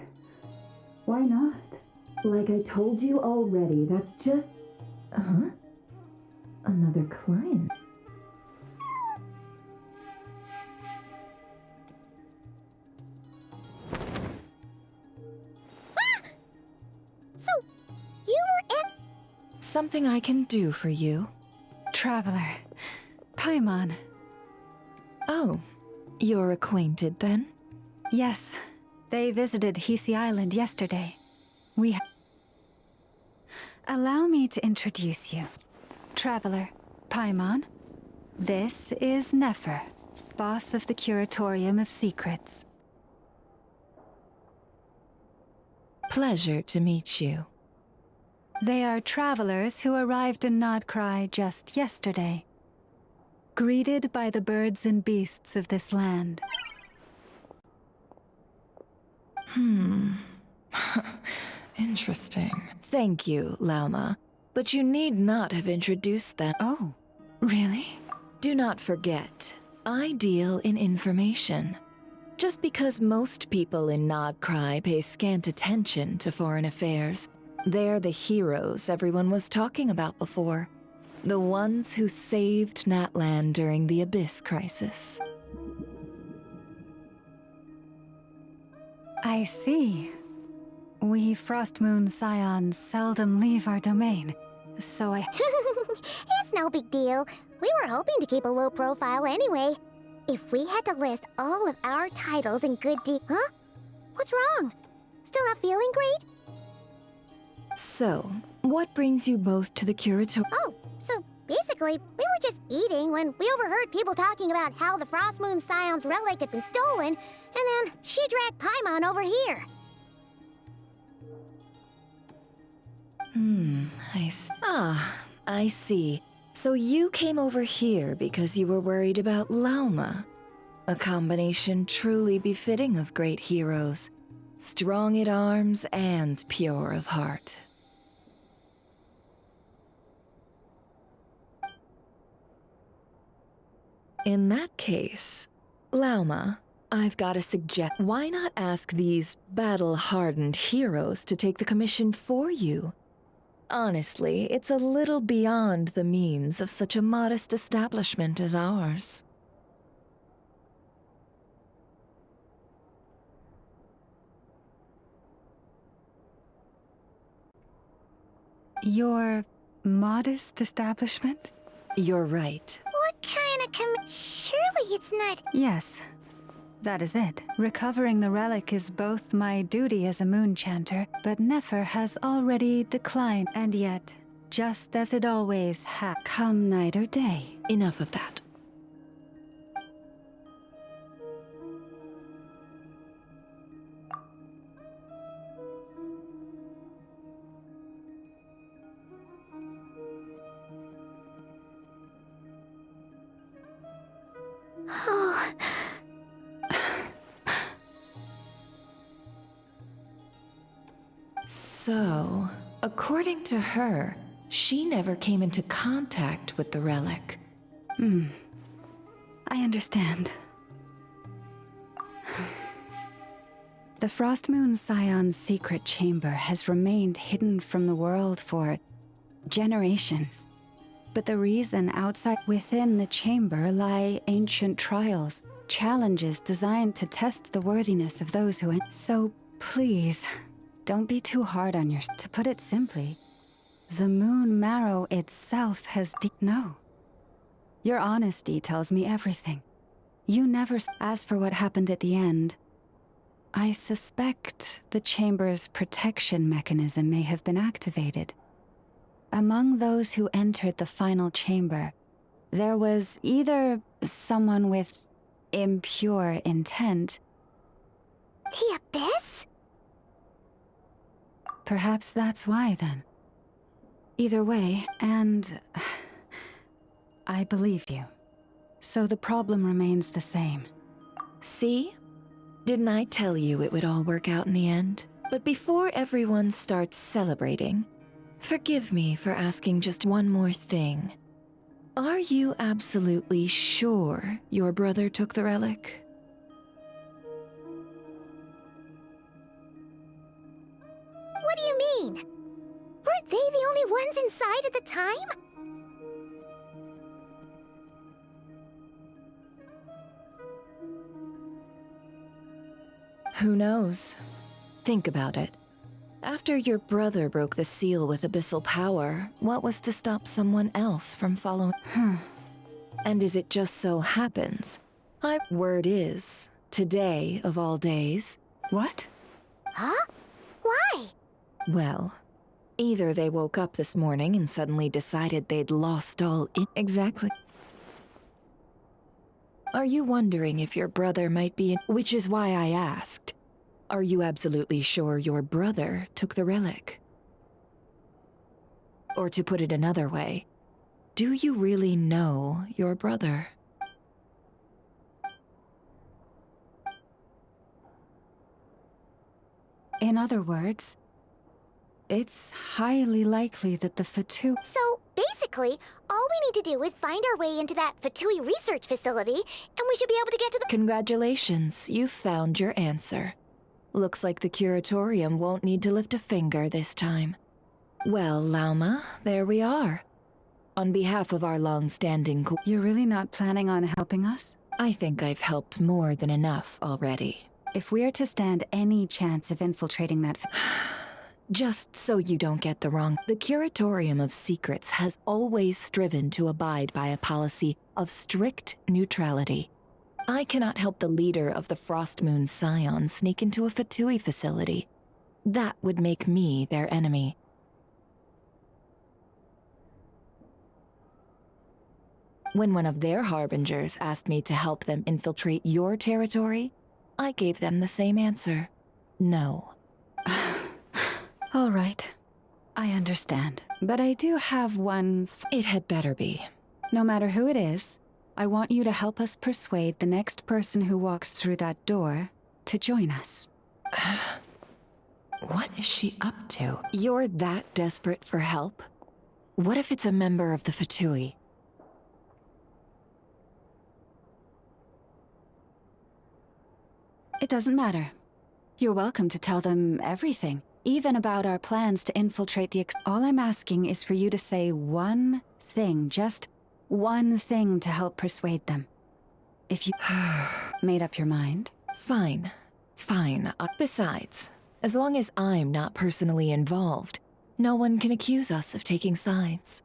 why not? Like I told you already, that's just... Huh? Another client. So, you were at... Something I can do for you? Traveler. Paimon. Oh, you're acquainted then? Yes, they visited Hisi Island yesterday. Allow me to introduce you. Traveler, Paimon. This is Nefer, boss of the Curatorium of Secrets. Pleasure to meet you. They are travelers who arrived in Nodcry just yesterday. Greeted by the birds and beasts of this land. Interesting. Thank you, Lauma. But you need not have introduced them. Oh, really? Do not forget, I deal in information. Just because most people in Nodcry pay scant attention to foreign affairs, they're the heroes everyone was talking about before. The ones who saved Natlan during the Abyss crisis. I see. We Frostmoon Scions seldom leave our domain, so It's no big deal. We were hoping to keep a low profile anyway. If we had to list all of our titles and good Huh? What's wrong? Still not feeling great? So, what brings you both to the Curatorium? Oh, so basically, we were just eating when we overheard people talking about how the Frostmoon Scion's relic had been stolen, and then she dragged Paimon over here. I see. So you came over here because you were worried about Lauma. A combination truly befitting of great heroes. Strong at arms and pure of heart. In that case, Lauma, I've got a suggestion. Why not ask these battle-hardened heroes to take the commission for you? Honestly, it's a little beyond the means of such a modest establishment as ours. Your modest establishment? You're right. What kind of Surely it's not... Yes, that is it. Recovering the relic is both my duty as a moon chanter, but Nefer has already declined, and yet, just as it always has, come night or day. Enough of that. So, according to her, she never came into contact with the relic. I understand. The Frostmoon Scion's secret chamber has remained hidden from the world for generations. But the reason outside within the chamber lie ancient trials, challenges designed to test the worthiness of those who... So please, don't be too hard on yourself. To put it simply, the moon marrow itself has no. Your honesty tells me everything. You never... As for what happened at the end, I suspect the chamber's protection mechanism may have been activated. Among those who entered the final chamber, there was either someone with impure intent... The Abyss? Perhaps that's why, then. Either way, and... I believe you. So the problem remains the same. See? Didn't I tell you it would all work out in the end? But before everyone starts celebrating, forgive me for asking just one more thing. Are you absolutely sure your brother took the relic? What do you mean? Weren't they the only ones inside at the time? Who knows? Think about it. After your brother broke the seal with abyssal power, what was to stop someone else from following? And as it just so happens, word is, today of all days... What? Huh? Why? Well, either they woke up this morning and suddenly decided they'd lost all Exactly. Are you wondering if your brother might be in... Which is why I asked. Are you absolutely sure your brother took the relic? Or to put it another way, do you really know your brother? In other words, it's highly likely that the Fatui... So, basically, all we need to do is find our way into that Fatui research facility, and we should be able to get to the... Congratulations, you found your answer. Looks like the curatorium won't need to lift a finger this time. Well, Lauma, there we are. On behalf of our long-standing You're really not planning on helping us? I think I've helped more than enough already. If we are to stand any chance of infiltrating that... Just so you don't get the wrong, the Curatorium of Secrets has always striven to abide by a policy of strict neutrality. I cannot help the leader of the Frostmoon Scions sneak into a Fatui facility. That would make me their enemy. When one of their harbingers asked me to help them infiltrate your territory, I gave them the same answer. No. All right. I understand. But I do have one... It had better be. No matter who it is, I want you to help us persuade the next person who walks through that door to join us. What is she up to? You're that desperate for help? What if it's a member of the Fatui? It doesn't matter. You're welcome to tell them everything, even about our plans to infiltrate the All I'm asking is for you to say one thing, just one thing to help persuade them. If you made up your mind. Fine. Fine. Besides, as long as I'm not personally involved, no one can accuse us of taking sides.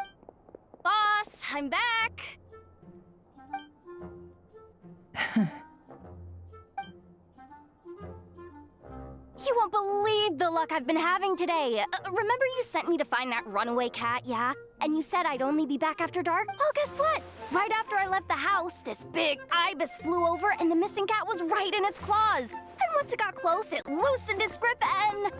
Boss, I'm back! You won't believe the luck I've been having today. Remember you sent me to find that runaway cat, yeah? And you said I'd only be back after dark? Well, guess what? Right after I left the house, this big ibis flew over and the missing cat was right in its claws. And once it got close, it loosened its grip and...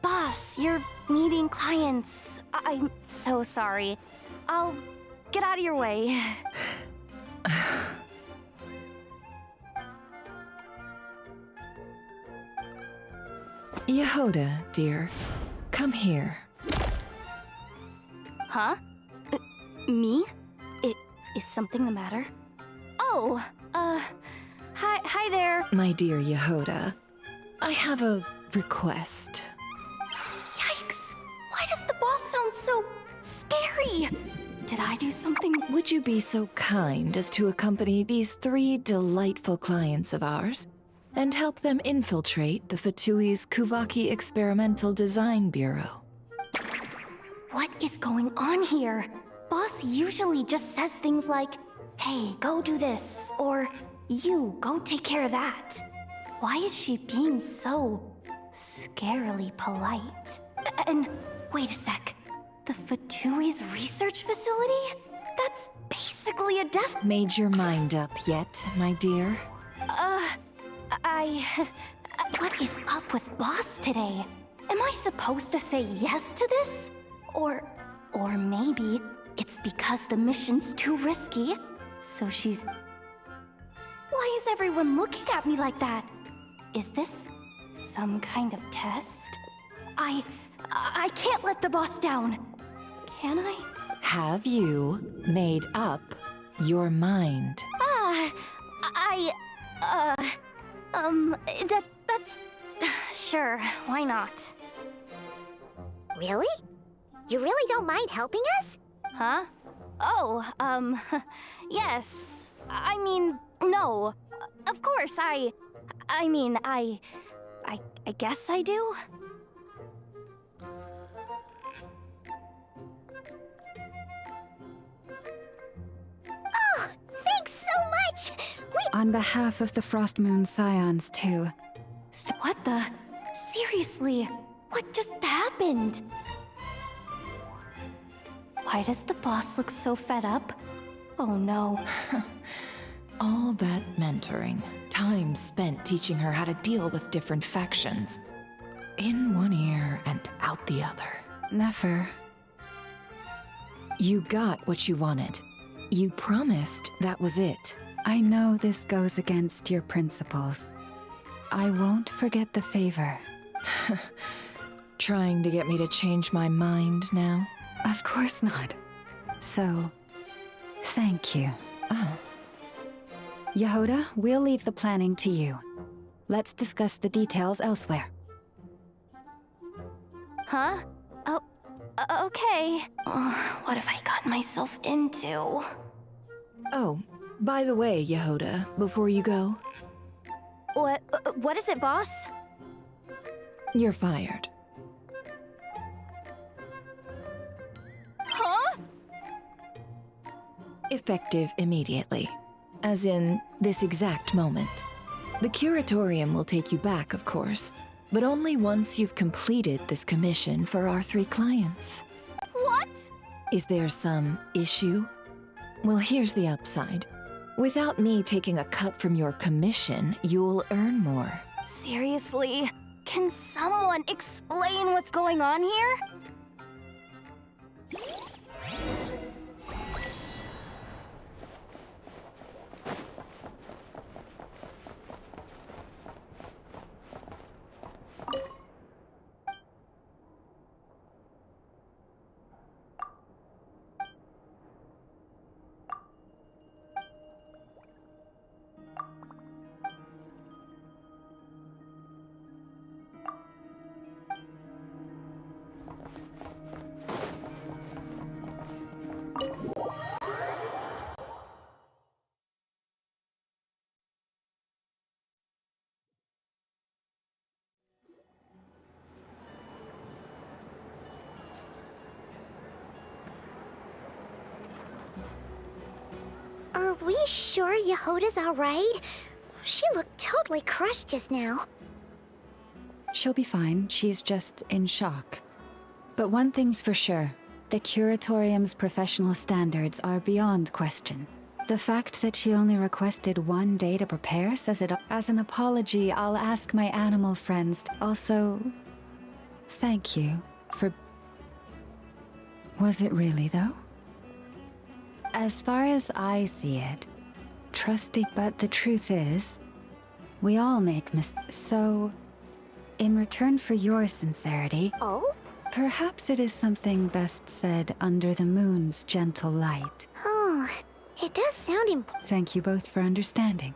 Boss, you're meeting clients. I'm so sorry. I'll get out of your way. Yehoda, dear, come here. Huh? Me? Is something the matter? Oh, hi there. My dear Yehoda, I have a request. Yikes! Why does the boss sound so scary? Did I do something? Would you be so kind as to accompany these 3 delightful clients of ours and help them infiltrate the Fatui's Kuvaki Experimental Design Bureau? What is going on here? Boss usually just says things like, hey, go do this, or you, go take care of that. Why is she being so scarily polite? And wait a sec. The Fatui's research facility? That's basically a death— Made your mind up yet, my dear? What is up with Boss today? Am I supposed to say yes to this? Or maybe it's because the mission's too risky, so she's— Why is everyone looking at me like that? Is this some kind of test? I can't let the boss down. Can I? Have you made up your mind? That's... Sure, why not? Really? You really don't mind helping us? Huh? Oh, yes. I mean, no. Of course, I guess I do. Oh, thanks so much! On behalf of the Frost Moon Scions, too. What the? Seriously, what just happened? Why does the boss look so fed up? Oh no. All that mentoring, time spent teaching her how to deal with different factions. In one ear and out the other. Never. You got what you wanted. You promised that was it. I know this goes against your principles. I won't forget the favor. Trying to get me to change my mind now? Of course not. So, thank you. Oh. Yehoda, we'll leave the planning to you. Let's discuss the details elsewhere. Huh? Oh, okay. What have I gotten myself into? Oh, by the way, Yehoda, before you go... What is it, boss? You're fired. Huh? Effective immediately. As in, this exact moment. The curatorium will take you back, of course, but only once you've completed this commission for our 3 clients. What? Is there some issue? Well, here's the upside. Without me taking a cut from your commission, you'll earn more. Seriously? Can someone explain what's going on here? Are we sure Yehoda's alright? She looked totally crushed just now. She'll be fine. She's just in shock. But one thing's for sure. The Curatorium's professional standards are beyond question. The fact that she only requested 1 day to prepare says it all. As an apology, I'll ask my animal friends to also... Thank you for... Was it really, though? As far as I see it, trusty, but the truth is, we all make mistakes. So, in return for your sincerity... Oh? Perhaps it is something best said under the moon's gentle light. Oh, it does sound important. Thank you both for understanding.